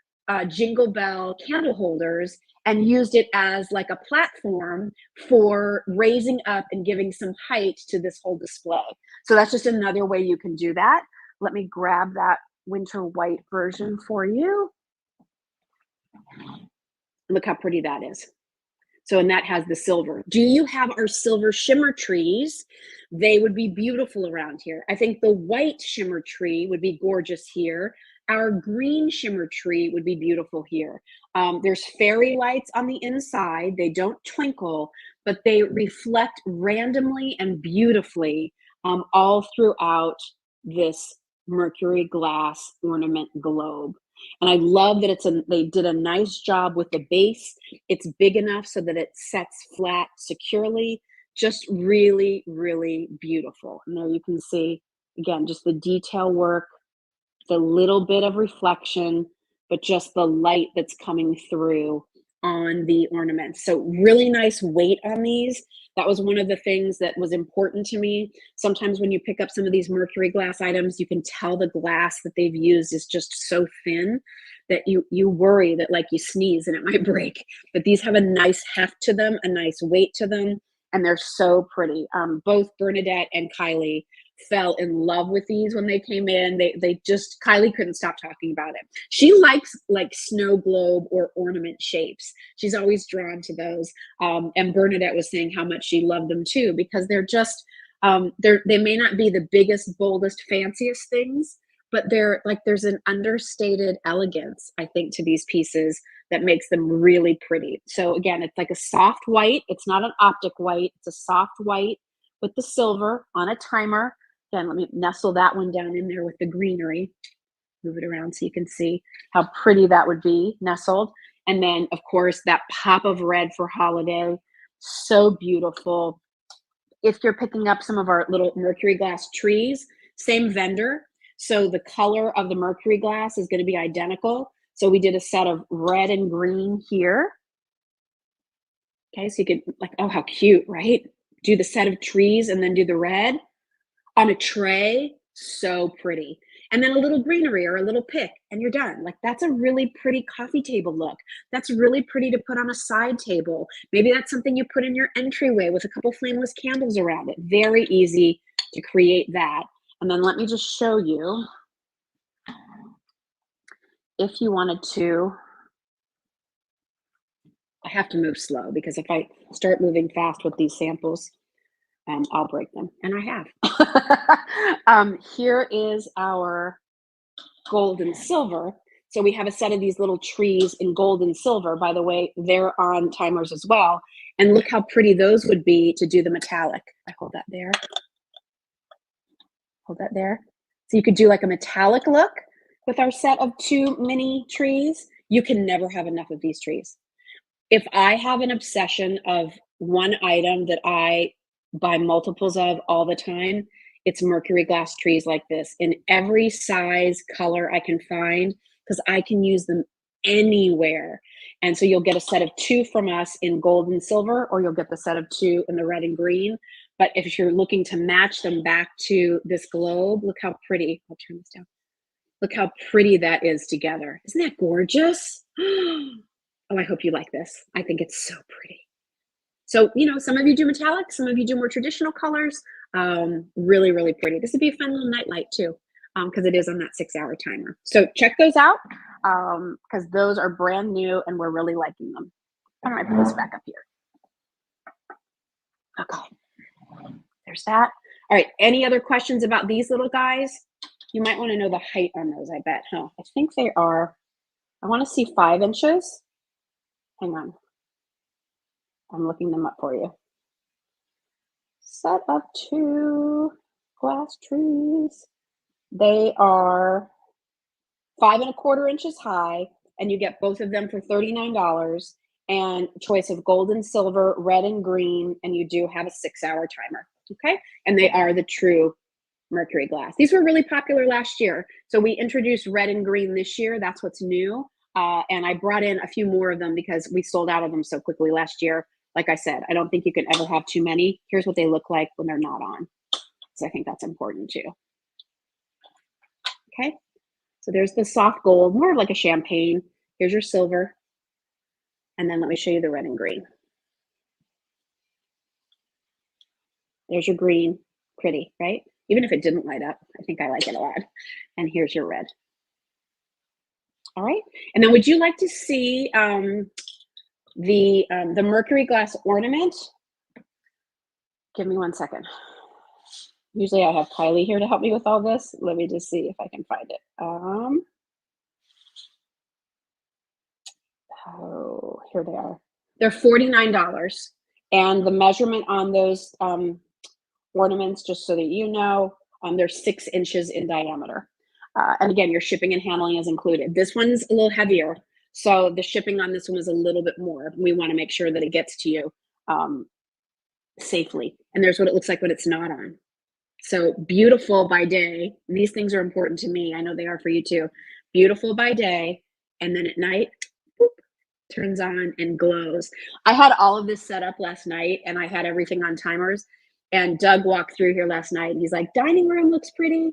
Jingle Bell candle holders and used it as like a platform for raising up and giving some height to this whole display. So that's just another way you can do that. Let me grab that winter white version for you. Look how pretty that is. So, and that has the silver. Do you have our silver shimmer trees? They would be beautiful around here. I think the white shimmer tree would be gorgeous here. Our green shimmer tree would be beautiful here. There's fairy lights on the inside. They don't twinkle, but they reflect randomly and beautifully all throughout this Mercury glass ornament globe. And I love that they did a nice job with the base. It's big enough so that it sets flat securely. Just really, really beautiful. And there you can see, again, just the detail work, the little bit of reflection, but just the light that's coming through on the ornaments. So really nice weight on these. That was one of the things that was important to me. Sometimes when you pick up some of these Mercury glass items, you can tell the glass that they've used is just so thin that you worry that like you sneeze and it might break. But these have a nice heft to them, a nice weight to them, and they're so pretty. Both Bernadette and Kylie fell in love with these when they came in. They just, Kylie couldn't stop talking about it. She likes like snow globe or ornament shapes. She's always drawn to those. And Bernadette was saying how much she loved them too, because they're just, they may not be the biggest, boldest, fanciest things, but they're like, there's an understated elegance, I think, to these pieces that makes them really pretty. So again, it's like a soft white. It's not an optic white. It's a soft white with the silver on a timer. Again, let me nestle that one down in there with the greenery. Move it around so you can see how pretty that would be nestled. And then, of course, that pop of red for holiday. So beautiful. If you're picking up some of our little Mercury glass trees, same vendor. So the color of the Mercury glass is going to be identical. So we did a set of red and green here. Okay, so you could like, oh, how cute, right? Do the set of trees and then do the red on a tray. So pretty. And then a little greenery or a little pick and you're done. Like that's a really pretty coffee table look. That's really pretty to put on a side table. Maybe that's something you put in your entryway with a couple flameless candles around it. Very easy to create that. And then let me just show you. if you wanted to, I have to move slow because if I start moving fast with these samples, I'll break them, and I have. Here is our gold and silver. So we have a set of these little trees in gold and silver. By the way, they're on timers as well. And look how pretty those would be to do the metallic. I hold that there. Hold that there. So you could do like a metallic look with our set of 2 mini trees. You can never have enough of these trees. If I have an obsession of one item that I buy multiples of all the time, it's Mercury glass trees like this in every size, color I can find, because I can use them anywhere. And so you'll get a set of 2 from us in gold and silver, or you'll get the set of 2 in the red and green. But if you're looking to match them back to this globe, look how pretty. I'll turn this down. Look how pretty that is together. Isn't that gorgeous? Oh, I hope you like this. I think it's so pretty. So, you know, some of you do metallic, some of you do more traditional colors. Really, really pretty. This would be a fun little night light too, because it is on that 6-hour timer. So check those out, because those are brand new and we're really liking them. Why don't I put this back up here? Okay, there's that. All right, any other questions about these little guys? You might want to know the height on those, I bet, huh? I think they are, I want to see 5 inches. Hang on. I'm looking them up for you. Set of 2 glass trees. They are 5 1/4 inches high, and you get both of them for $39, and choice of gold and silver, red and green, and you do have a 6-hour timer, okay? And they are the true Mercury glass. These were really popular last year. So we introduced red and green this year. That's what's new. And I brought in a few more of them because we sold out of them so quickly last year. Like I said, I don't think you can ever have too many. Here's what they look like when they're not on. So I think that's important too. Okay. So there's the soft gold, more of like a champagne. Here's your silver. And then let me show you the red and green. There's your green. Pretty, right? Even if it didn't light up, I think I like it a lot. And here's your red. All right. And then would you like to see the Mercury glass ornament? Give me 1 second. Usually I have Kylie here to help me with all this. Let me just see if I can find it. Oh, here they are. They're $49. And the measurement on those ornaments, just so that you know, they're 6 inches in diameter. And again, your shipping and handling is included. This one's a little heavier, so the shipping on this one is a little bit more. We want to make sure that it gets to you safely. And there's what it looks like when it's not on. So beautiful by day. These things are important to me. I know they are for you too. Beautiful by day, and then at night, boop, turns on and glows. I had all of this set up last night, and I had everything on timers. And Doug walked through here last night, and he's like, "Dining room looks pretty."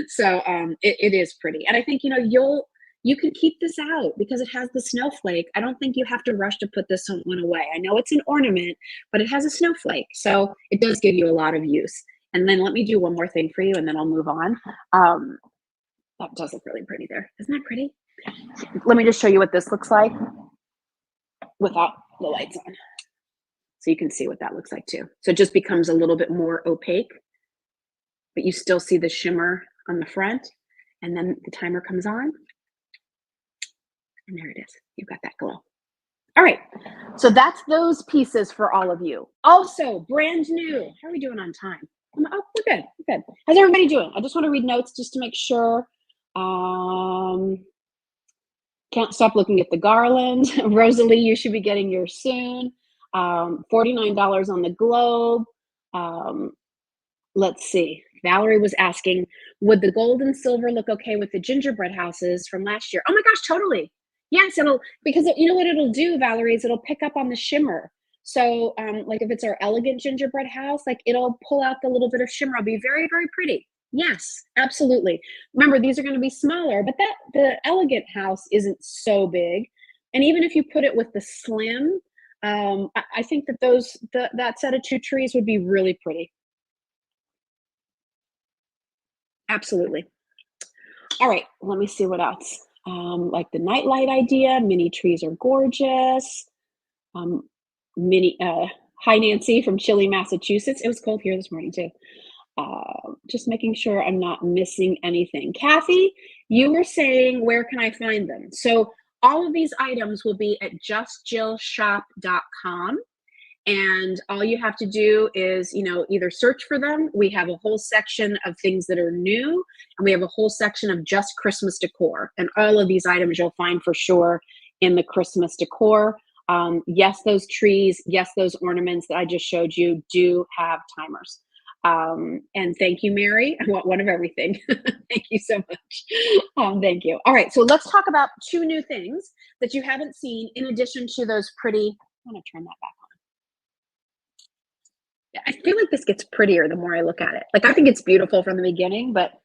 So it is pretty, and I think you can keep this out because it has the snowflake. I don't think you have to rush to put this one away. I know it's an ornament, but it has a snowflake, so it does give you a lot of use. And then let me do one more thing for you, and then I'll move on. That does look really pretty there. Isn't that pretty? Let me just show you what this looks like without the lights on. So you can see what that looks like too. So it just becomes a little bit more opaque, but you still see the shimmer on the front, and then the timer comes on, and there it is. You've got that glow. All right, so that's those pieces for all of you. Also, brand new. How are we doing on time? Oh, we're good. We're good. How's everybody doing? I just want to read notes just to make sure. Can't stop looking at the garland. Rosalie, you should be getting yours soon. $49 on the globe. Let's see. Valerie was asking, would the gold and silver look okay with the gingerbread houses from last year? Oh my gosh, totally. Yes, because you know what it'll do, Valerie, is it'll pick up on the shimmer. So like if it's our elegant gingerbread house, like it'll pull out the little bit of shimmer. It'll be very, very pretty. Yes, absolutely. Remember, these are going to be smaller, but the elegant house isn't so big. And even if you put it with the slim, I think that that set of 2 trees would be really pretty. Absolutely. All right, let me see what else. Like the nightlight idea, mini trees are gorgeous. Um, mini, Hi Nancy from Chile, Massachusetts. It was cold here this morning too. Just making sure I'm not missing anything. Kathy, you were saying, where can I find them? So all of these items will be at justjillshop.com. And all you have to do is, either search for them. We have a whole section of things that are new, and we have a whole section of just Christmas decor. And all of these items you'll find for sure in the Christmas decor. Yes, those trees, yes, those ornaments that I just showed you do have timers. And thank you, Mary. I want one of everything. Thank you so much. Thank you. All right, so let's talk about two new things that you haven't seen in addition to those pretty. I'm going to turn that back. I feel like this gets prettier the more I look at it. Like, I think it's beautiful from the beginning, but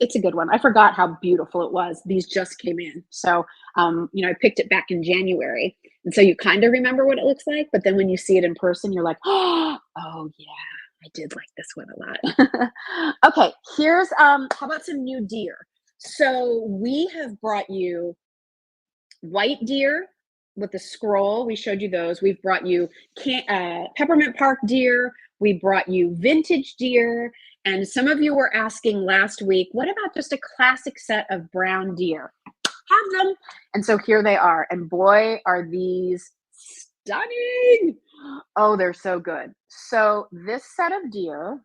it's a good one. I forgot how beautiful it was. These just came in. So, I picked it back in January. And so you kind of remember what it looks like, but then when you see it in person, you're like, oh yeah, I did like this one a lot. Okay, here's, how about some new deer? So we have brought you white deer with the scroll. We showed you those. We've brought you peppermint park deer. We brought you vintage deer. And some of you were asking last week, what about just a classic set of brown deer? Have them. And so here they are. And boy, are these stunning. Oh, they're so good. So this set of deer,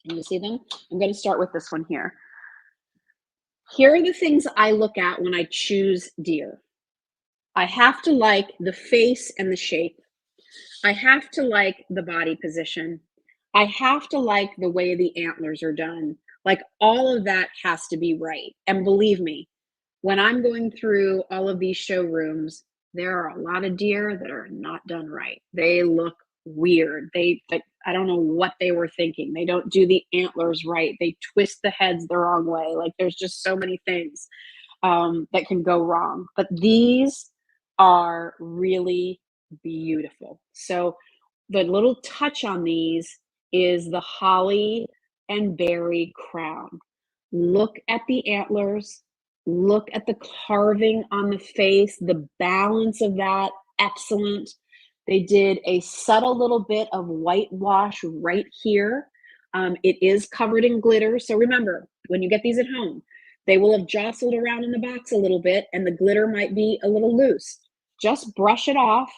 can you see them? I'm going to start with this one here. Here are the things I look at when I choose deer. I have to like the face and the shape. I have to like the body position. I have to like the way the antlers are done. Like, all of that has to be right. And believe me, when I'm going through all of these showrooms, there are a lot of deer that are not done right. They look weird. I don't know what they were thinking. They don't do the antlers right. They twist the heads the wrong way. Like, there's just so many things that can go wrong. But these are really beautiful. So the little touch on these is the holly and berry crown. Look at the antlers. Look at the carving on the face, the balance of that, excellent. They did a subtle little bit of whitewash right here. It is covered in glitter. So remember, when you get these at home, they will have jostled around in the box a little bit and the glitter might be a little loose. Just brush it off,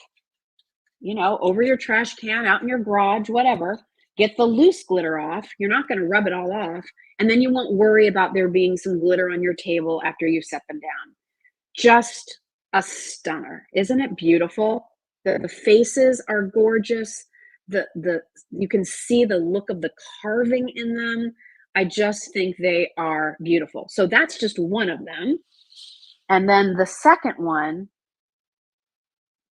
over your trash can, out in your garage, whatever. Get the loose glitter off. You're not going to rub it all off. And then you won't worry about there being some glitter on your table after you set them down. Just a stunner. Isn't it beautiful? The faces are gorgeous. You can see the look of the carving in them. I just think they are beautiful. So that's just one of them. And then the second one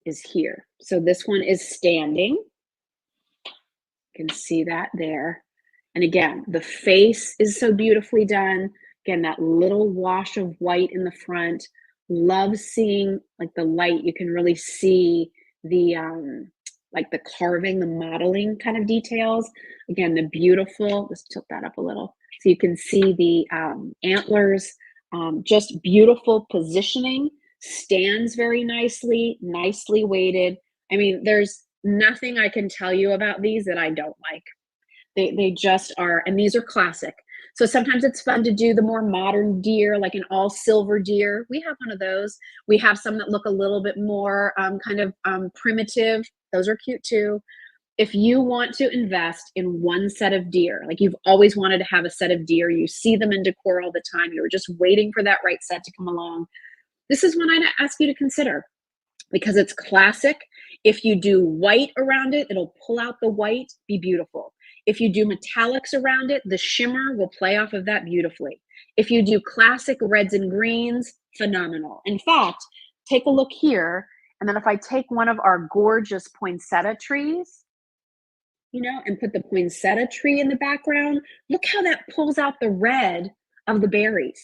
is here. So this one is standing. You can see that there. And again, the face is so beautifully done. Again, that little wash of white in the front. Love seeing like the light. You can really see the like the carving, the modeling kind of details. Again, the beautiful, let's tilt that up a little. So you can see the antlers, just beautiful positioning, stands very nicely, nicely weighted. I mean, there's nothing I can tell you about these that I don't like. They just are, and these are classic. So sometimes it's fun to do the more modern deer, like an all silver deer. We have one of those. We have some that look a little bit more kind of primitive. Those are cute too. If you want to invest in one set of deer, like you've always wanted to have a set of deer, you see them in decor all the time, you're just waiting for that right set to come along, this is one I'd ask you to consider because it's classic. If you do white around it, it'll pull out the white, be beautiful. If you do metallics around it, the shimmer will play off of that beautifully. If you do classic reds and greens, phenomenal. In fact, take a look here, and then if I take one of our gorgeous poinsettia trees, and put the poinsettia tree in the background, look how that pulls out the red of the berries.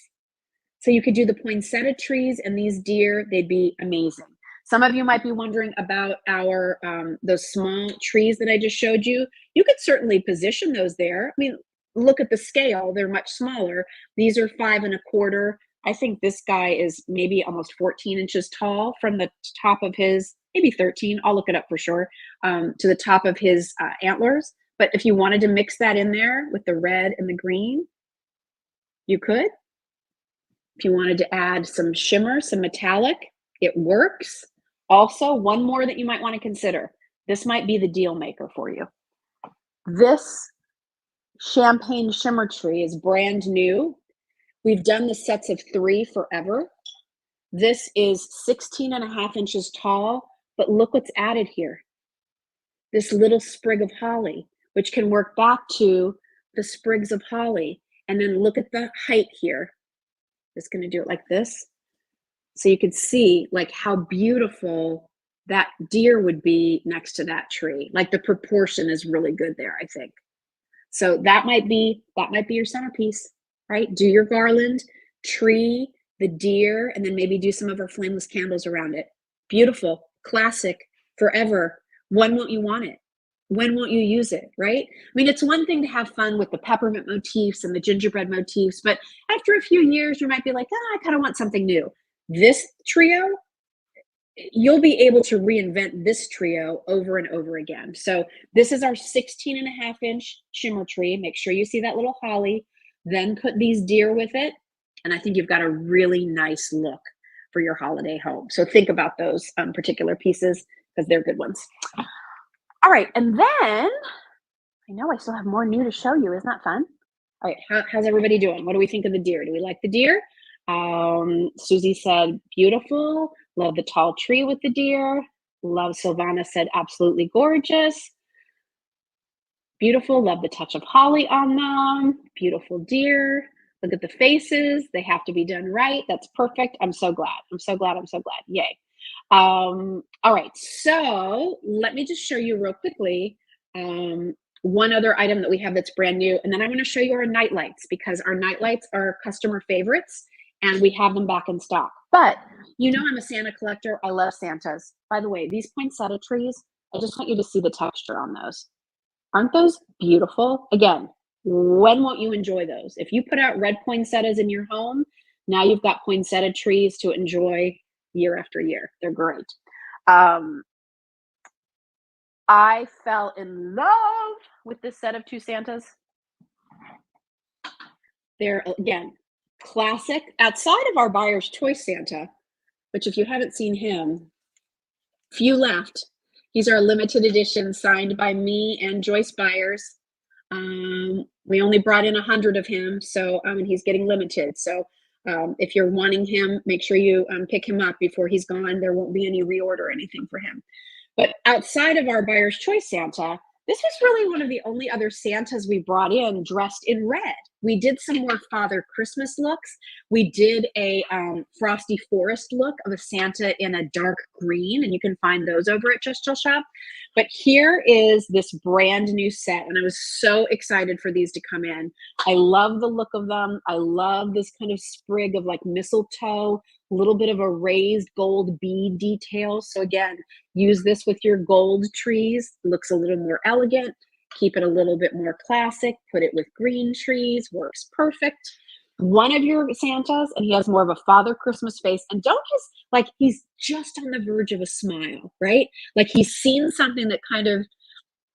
So you could do the poinsettia trees and these deer, they'd be amazing. Some of you might be wondering about our those small trees that I just showed you. You could certainly position those there. I mean, look at the scale, they're much smaller. These are 5 1/4. I think this guy is maybe almost 14 inches tall from the top of his, maybe 13. I'll look it up for sure, to the top of his antlers. But if you wanted to mix that in there with the red and the green, you could. If you wanted to add some shimmer, some metallic, it works. Also, one more that you might want to consider. This might be the deal maker for you. This champagne shimmer tree is brand new. We've done the sets of 3 forever. This is 16 1/2 inches tall, but look what's added here. This little sprig of holly, which can work back to the sprigs of holly. And then look at the height here. Just gonna do it like this. So you can see like how beautiful that deer would be next to that tree. Like the proportion is really good there, I think. So that might be your centerpiece, right? Do your garland, tree, the deer, and then maybe do some of our flameless candles around it. Beautiful, classic, forever. When won't you want it? When won't you use it, right? I mean, it's one thing to have fun with the peppermint motifs and the gingerbread motifs, but after a few years, you might be like, I kind of want something new. This trio, you'll be able to reinvent this trio over and over again. So this is our 16 1/2 inch shimmer tree. Make sure you see that little holly, then put these deer with it. And I think you've got a really nice look for your holiday home. So think about those particular pieces because they're good ones. All right, and then I know I still have more new to show you. Isn't that fun? All right, how's everybody doing? What do we think of the deer? Do we like the deer? Susie said, beautiful. Love the tall tree with the deer. Love, Silvana said, absolutely gorgeous. Beautiful. Love the touch of holly on them. Beautiful deer. Look at the faces. They have to be done right. That's perfect. I'm so glad. I'm so glad. I'm so glad. Yay. All right. So let me just show you real quickly one other item that we have that's brand new. And then I'm going to show you our night lights because our night lights are customer favorites and we have them back in stock. But you know, I'm a Santa collector. I love Santas. By the way, these poinsettia trees, I just want you to see the texture on those. Aren't those beautiful? Again, when won't you enjoy those? If you put out red poinsettias in your home, now you've got poinsettia trees to enjoy year after year. They're great. I fell in love with this set of 2 Santas. They're, again, classic. Outside of our buyer's choice Santa, which if you haven't seen him, few left. He's our limited edition signed by me and Joyce Byers. We only brought in 100 of him, so and he's getting limited. So if you're wanting him, make sure you pick him up before he's gone. There won't be any reorder or anything for him. But outside of our buyer's choice Santa, this was really one of the only other Santas we brought in dressed in red. We did some more Father Christmas looks. We did a Frosty Forest look of a Santa in a dark green, and you can find those over at Just Chill Shop. But here is this brand new set, and I was so excited for these to come in. I love the look of them. I love this kind of sprig of like mistletoe, a little bit of a raised gold bead detail. So again, use this with your gold trees. It looks a little more elegant. Keep it a little bit more classic. Put it with green trees. Works perfect. One of your Santas, and he has more of a Father Christmas face. And don't just, like, he's just on the verge of a smile, right? Like he's seen something that kind of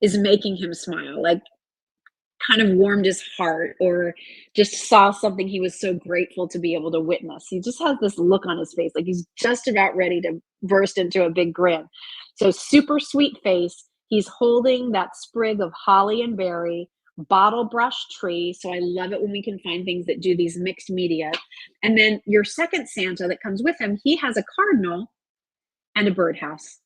is making him smile. Like kind of warmed his heart or just saw something he was so grateful to be able to witness. He just has this look on his face, like he's just about ready to burst into a big grin. So super sweet face. He's holding that sprig of holly and berry, bottle brush tree. So I love it when we can find things that do these mixed media. And then your second Santa that comes with him, he has a cardinal and a birdhouse.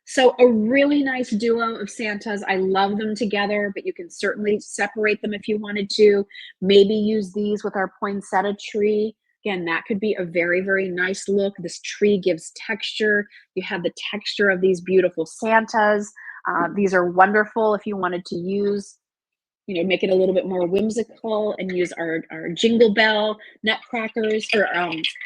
So a really nice duo of Santas. I love them together, but you can certainly separate them if you wanted to. Maybe use these with our poinsettia tree. Again, that could be a very, very nice look. This tree gives texture. You have the texture of these beautiful Santas. These are wonderful if you wanted to use, you know, make it a little bit more whimsical and use our jingle bell nutcrackers or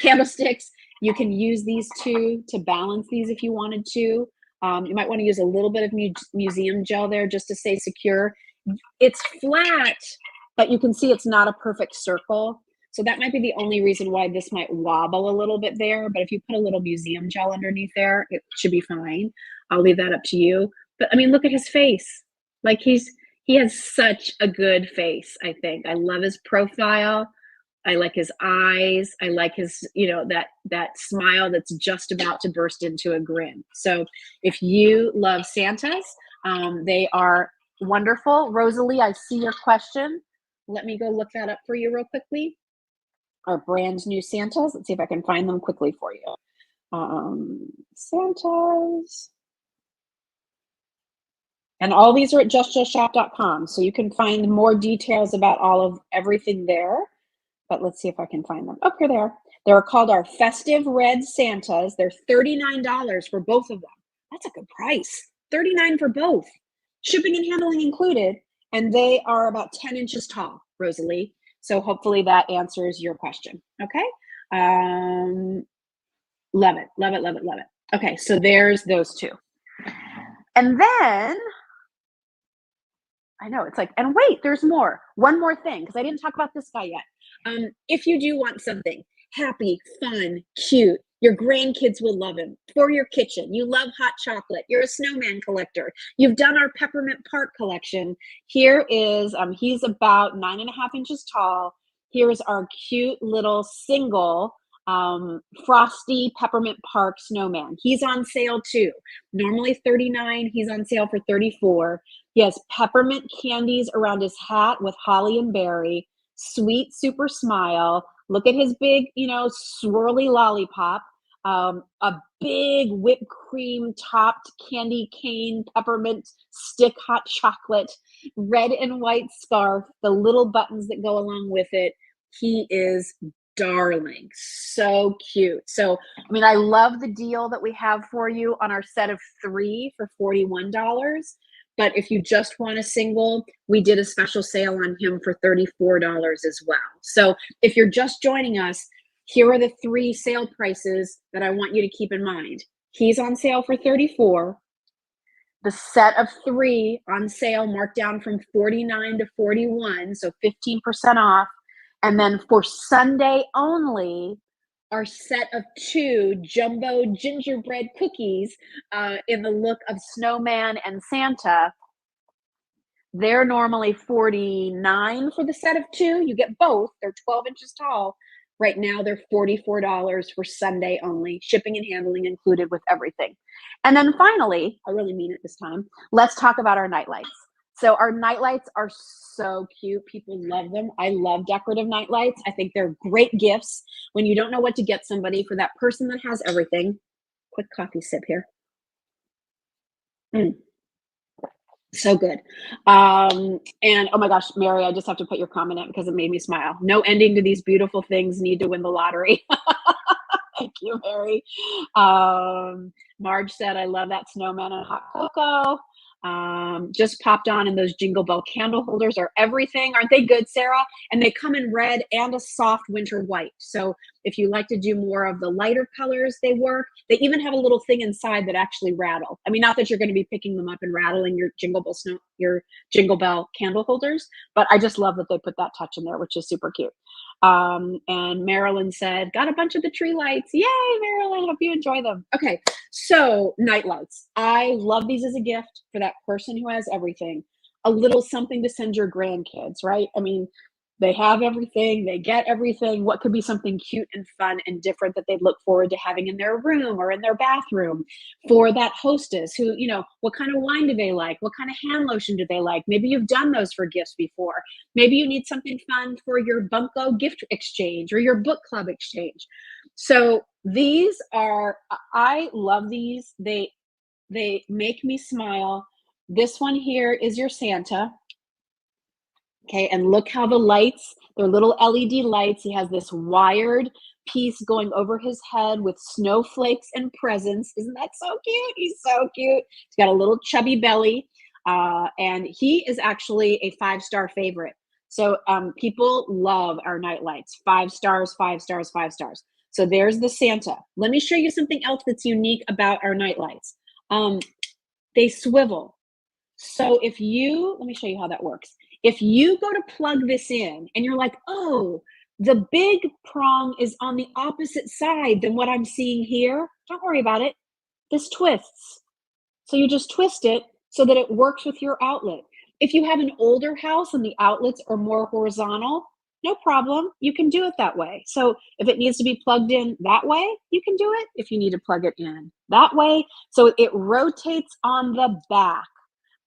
candlesticks. You can use these two to balance these if you wanted to. You might want to use a little bit of museum gel there just to stay secure. It's flat, but you can see it's not a perfect circle. So that might be the only reason why this might wobble a little bit there. But if you put a little museum gel underneath there, it should be fine. I'll leave that up to you. But I mean, look at his face. Like he has such a good face, I think. I love his profile. I like his eyes. I like his, that smile that's just about to burst into a grin. So if you love Santas, they are wonderful. Rosalie, I see your question. Let me go look that up for you real quickly. Our brand new Santas. Let's see if I can find them quickly for you. Santas. And all these are at justshop.com, so you can find more details about everything there. But let's see if I can find them. Oh, here they are. They're called our Festive Red Santas. They're $39 for both of them. That's a good price. $39 for both. Shipping and handling included. And they are about 10 inches tall, Rosalie. So hopefully that answers your question. Okay. Love it. Love it. Love it. Love it. Okay. So there's those two. And then I know it's like, and wait, there's more. One more thing, because I didn't talk about this guy yet. If you do want something happy, fun, cute, your grandkids will love him for your kitchen. You love hot chocolate. You're a snowman collector. You've done our peppermint park collection. Here is, he's about 9.5 inches tall. Here's our cute little single frosty peppermint park snowman. He's on sale too. Normally $39. He's on sale for $34. He has peppermint candies around his hat with holly and berry, sweet super smile. Look at his big, swirly lollipop, a big whipped cream topped candy cane peppermint stick hot chocolate, red and white scarf, the little buttons that go along with it. He is darling, so cute. So, I mean, I love the deal that we have for you on our set of 3 for $41. But if you just want a single, we did a special sale on him for $34 as well. So if you're just joining us, here are the 3 sale prices that I want you to keep in mind. He's on sale for $34. The set of 3 on sale, marked down from $49 to $41, so 15% off. And then for Sunday only, our set of 2 jumbo gingerbread cookies in the look of Snowman and Santa. They're normally $49 for the set of 2. You get both. They're 12 inches tall. Right now, they're $44 for Sunday only, shipping and handling included with everything. And then finally, I really mean it this time, let's talk about our night lights. So our night lights are so cute. People love them. I love decorative night lights. I think they're great gifts when you don't know what to get somebody, for that person that has everything. Quick coffee sip here. So good. And oh my gosh, Mary, I just have to put your comment in because it made me smile. No ending to these beautiful things, need to win the lottery. Thank you, Mary. Marge said, I love that snowman and hot cocoa. Just popped on, and those Jingle Bell candle holders are everything. Aren't they good, Sarah? And they come in red and a soft winter white. So if you like to do more of the lighter colors, they work. They even have a little thing inside that actually rattle. I mean, not that you're going to be picking them up and rattling your Jingle Bell candle holders, but I just love that they put that touch in there, which is super cute. And Marilyn said, got a bunch of the tree lights. Yay, Marilyn, hope you enjoy them. Okay, so night lights. I love these as a gift for that person who has everything. A little something to send your grandkids, right? I mean, they have everything, they get everything. What could be something cute and fun and different that they look forward to having in their room or in their bathroom? For that hostess who, what kind of wine do they like? What kind of hand lotion do they like? Maybe you've done those for gifts before. Maybe you need something fun for your Bunko gift exchange or your book club exchange. So these are, I love these. They make me smile. This one here is your Santa. Okay, and look how the lights, they're little LED lights. He has this wired piece going over his head with snowflakes and presents. Isn't that so cute? He's so cute. He's got a little chubby belly, and he is actually a 5-star favorite. So people love our night lights. 5 stars, 5 stars, 5 stars. So there's the Santa. Let me show you something else that's unique about our night lights. They swivel. So let me show you how that works. If you go to plug this in and you're like, oh, the big prong is on the opposite side than what I'm seeing here, don't worry about it. This twists. So you just twist it so that it works with your outlet. If you have an older house and the outlets are more horizontal, no problem. You can do it that way. So if it needs to be plugged in that way, you can do it. If you need to plug it in that way, so it rotates on the back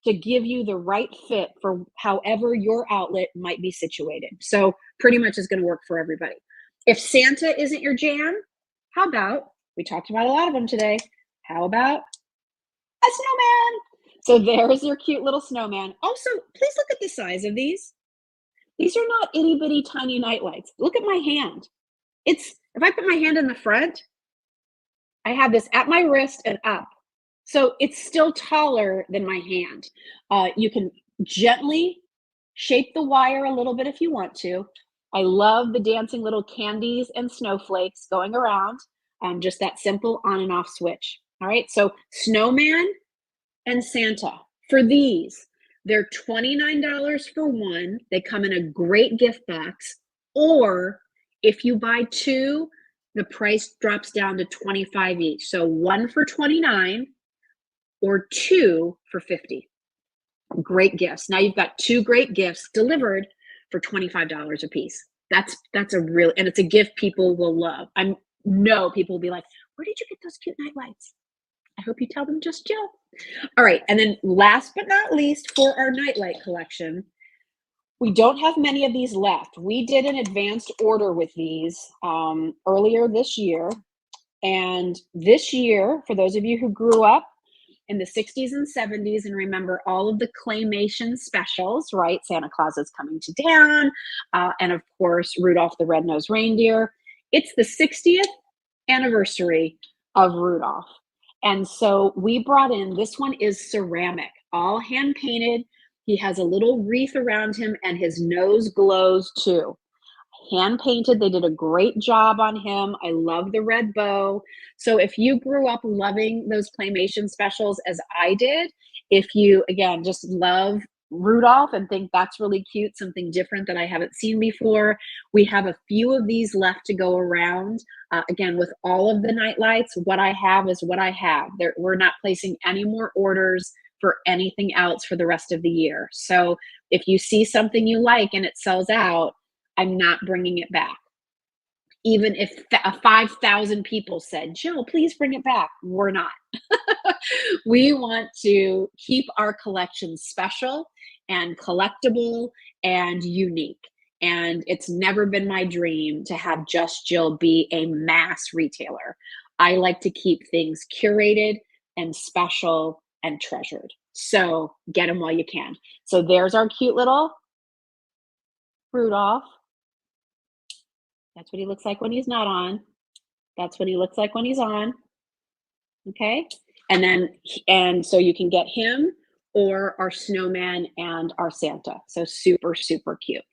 to give you the right fit for however your outlet might be situated. So pretty much is going to work for everybody. If Santa isn't your jam, how about, we talked about a lot of them today, how about a snowman? So there's your cute little snowman. Also, please look at the size of these. These are not itty bitty tiny night lights. Look at my hand. It's, if I put my hand in the front, I have this at my wrist and up. So it's still taller than my hand. You can gently shape the wire a little bit if you want to. I love the dancing little candies and snowflakes going around. Just that simple on and off switch. All right, so snowman and Santa. For these, they're $29 for one. They come in a great gift box. Or if you buy two, the price drops down to 25 each. So one for 29 or two for 50. Great gifts. Now you've got two great gifts delivered for $25 a piece. That's a real, and it's a gift people will love. I know people will be like, where did you get those cute night lights? I hope you tell them just Jill. All right, and then last but not least, for our nightlight collection, we don't have many of these left. We did an advanced order with these earlier this year. And this year, for those of you who grew up in the 60s and 70s and remember all of the claymation specials, right? Santa Claus is coming to town, and of course, Rudolph the Red-Nosed Reindeer. It's the 60th anniversary of Rudolph. And so we brought in, this one is ceramic, all hand painted. He has a little wreath around him and his nose glows too. Hand painted, they did a great job on him. I love the red bow. So if you grew up loving those claymation specials as I did, if you, again, just love Rudolph and think that's really cute, something different that I haven't seen before, we have a few of these left to go around. Again, with all of the night lights, what I have is what I have. We're not placing any more orders for anything else for the rest of the year. So if you see something you like and it sells out, I'm not bringing it back. Even if 5,000 people said, Jill, please bring it back, we're not. We want to keep our collection special and collectible and unique. And it's never been my dream to have Just Jill be a mass retailer. I like to keep things curated and special and treasured. So get them while you can. So there's our cute little Rudolph. That's what he looks like when he's not on. That's what he looks like when he's on. Okay. And so you can get him or our snowman and our Santa. So super, super cute.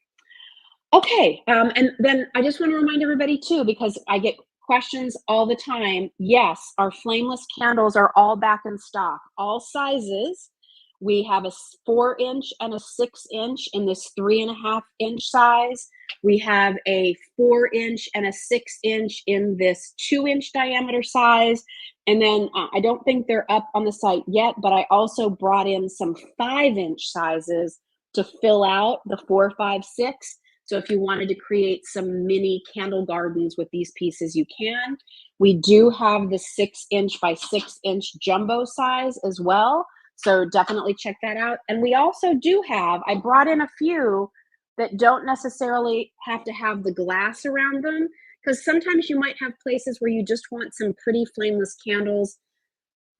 Okay. And then I just want to remind everybody too, because I get questions all the time. Yes, our flameless candles are all back in stock, all sizes. We have a 4-inch and a 6-inch in this 3.5-inch size. We have a 4-inch and a 6-inch in this 2-inch diameter size. And then I don't think they're up on the site yet, but I also brought in some 5-inch sizes to fill out the 4, 5, 6. So if you wanted to create some mini candle gardens with these pieces, you can. We do have the 6-inch by 6-inch jumbo size as well. So definitely check that out. And we also do have, I brought in a few that don't necessarily have to have the glass around them, because sometimes you might have places where you just want some pretty flameless candles,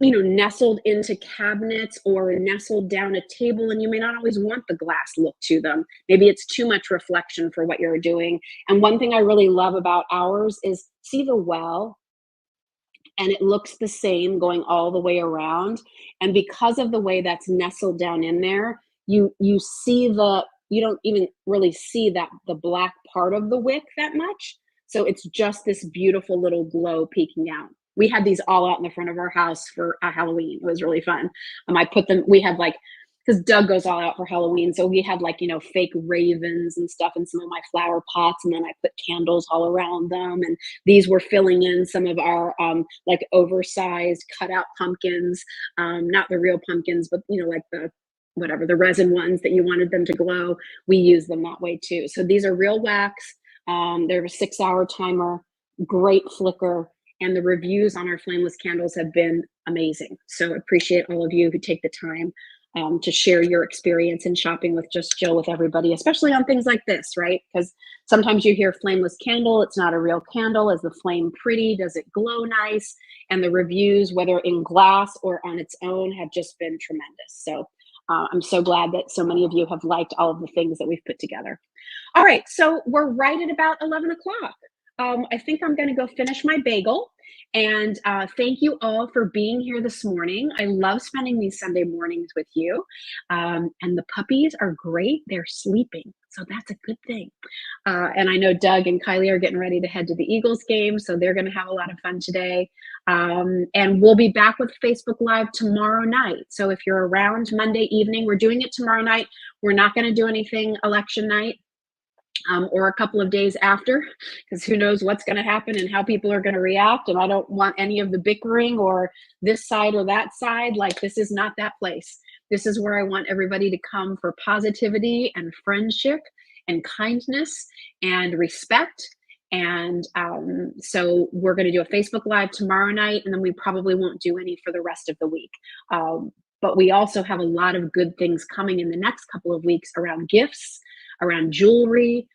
you know, nestled into cabinets or nestled down a table, and you may not always want the glass look to them. Maybe it's too much reflection for what you're doing. And one thing I really love about ours is, see the well? And it looks the same going all the way around. And because of the way that's nestled down in there, you see you don't even really see that the black part of the wick that much. So it's just this beautiful little glow peeking out. We had these all out in the front of our house for Halloween. It was really fun. I put them, we have like because Doug goes all out for Halloween. So we had like, fake ravens and stuff in some of my flower pots. And then I put candles all around them. And these were filling in some of our like oversized cutout pumpkins, not the real pumpkins, but, like the whatever, the resin ones that you wanted them to glow. We use them that way too. So these are real wax. They're a 6-hour timer, great flicker. And the reviews on our flameless candles have been amazing. So appreciate all of you who take the time to share your experience in shopping with Just Jill with everybody, especially on things like this, right? Because sometimes you hear flameless candle, it's not a real candle. Is the flame pretty? Does it glow nice? And the reviews, whether in glass or on its own, have just been tremendous. So I'm so glad that so many of you have liked all of the things that we've put together. All right, so we're right at about 11 o'clock. I think I'm going to go finish my bagel. And thank you all for being here this morning. I love spending these Sunday mornings with you. And the puppies are great. They're sleeping. So that's a good thing. And I know Doug and Kylie are getting ready to head to the Eagles game. So they're going to have a lot of fun today. And we'll be back with Facebook Live tomorrow night. So if you're around Monday evening, we're doing it tomorrow night. We're not going to do anything election night. Or a couple of days after, because who knows what's going to happen and how people are going to react. And I don't want any of the bickering or this side or that side. Like, this is not that place. This is where I want everybody to come for positivity and friendship and kindness and respect. And so we're going to do a Facebook Live tomorrow night, and then we probably won't do any for the rest of the week. But we also have a lot of good things coming in the next couple of weeks around gifts, around jewelry.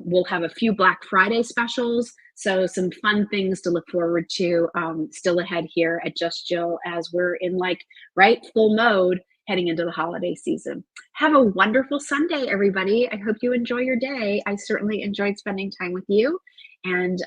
We'll have a few Black Friday specials. So some fun things to look forward to still ahead here at Just Jill as we're in full mode heading into the holiday season. Have a wonderful Sunday, everybody. I hope you enjoy your day. I certainly enjoyed spending time with you. And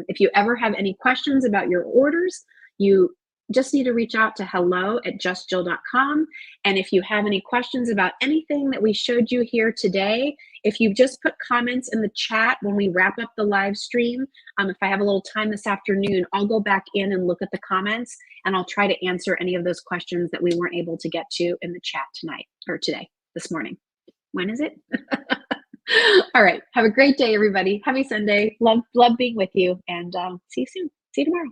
if you ever have any questions about your orders, you just need to reach out to hello@justjill.com. And if you have any questions about anything that we showed you here today, if you just put comments in the chat when we wrap up the live stream, if I have a little time this afternoon, I'll go back in and look at the comments, and I'll try to answer any of those questions that we weren't able to get to in the chat tonight or today, this morning. When is it? All right. Have a great day, everybody. Happy Sunday. Love being with you, and see you soon. See you tomorrow.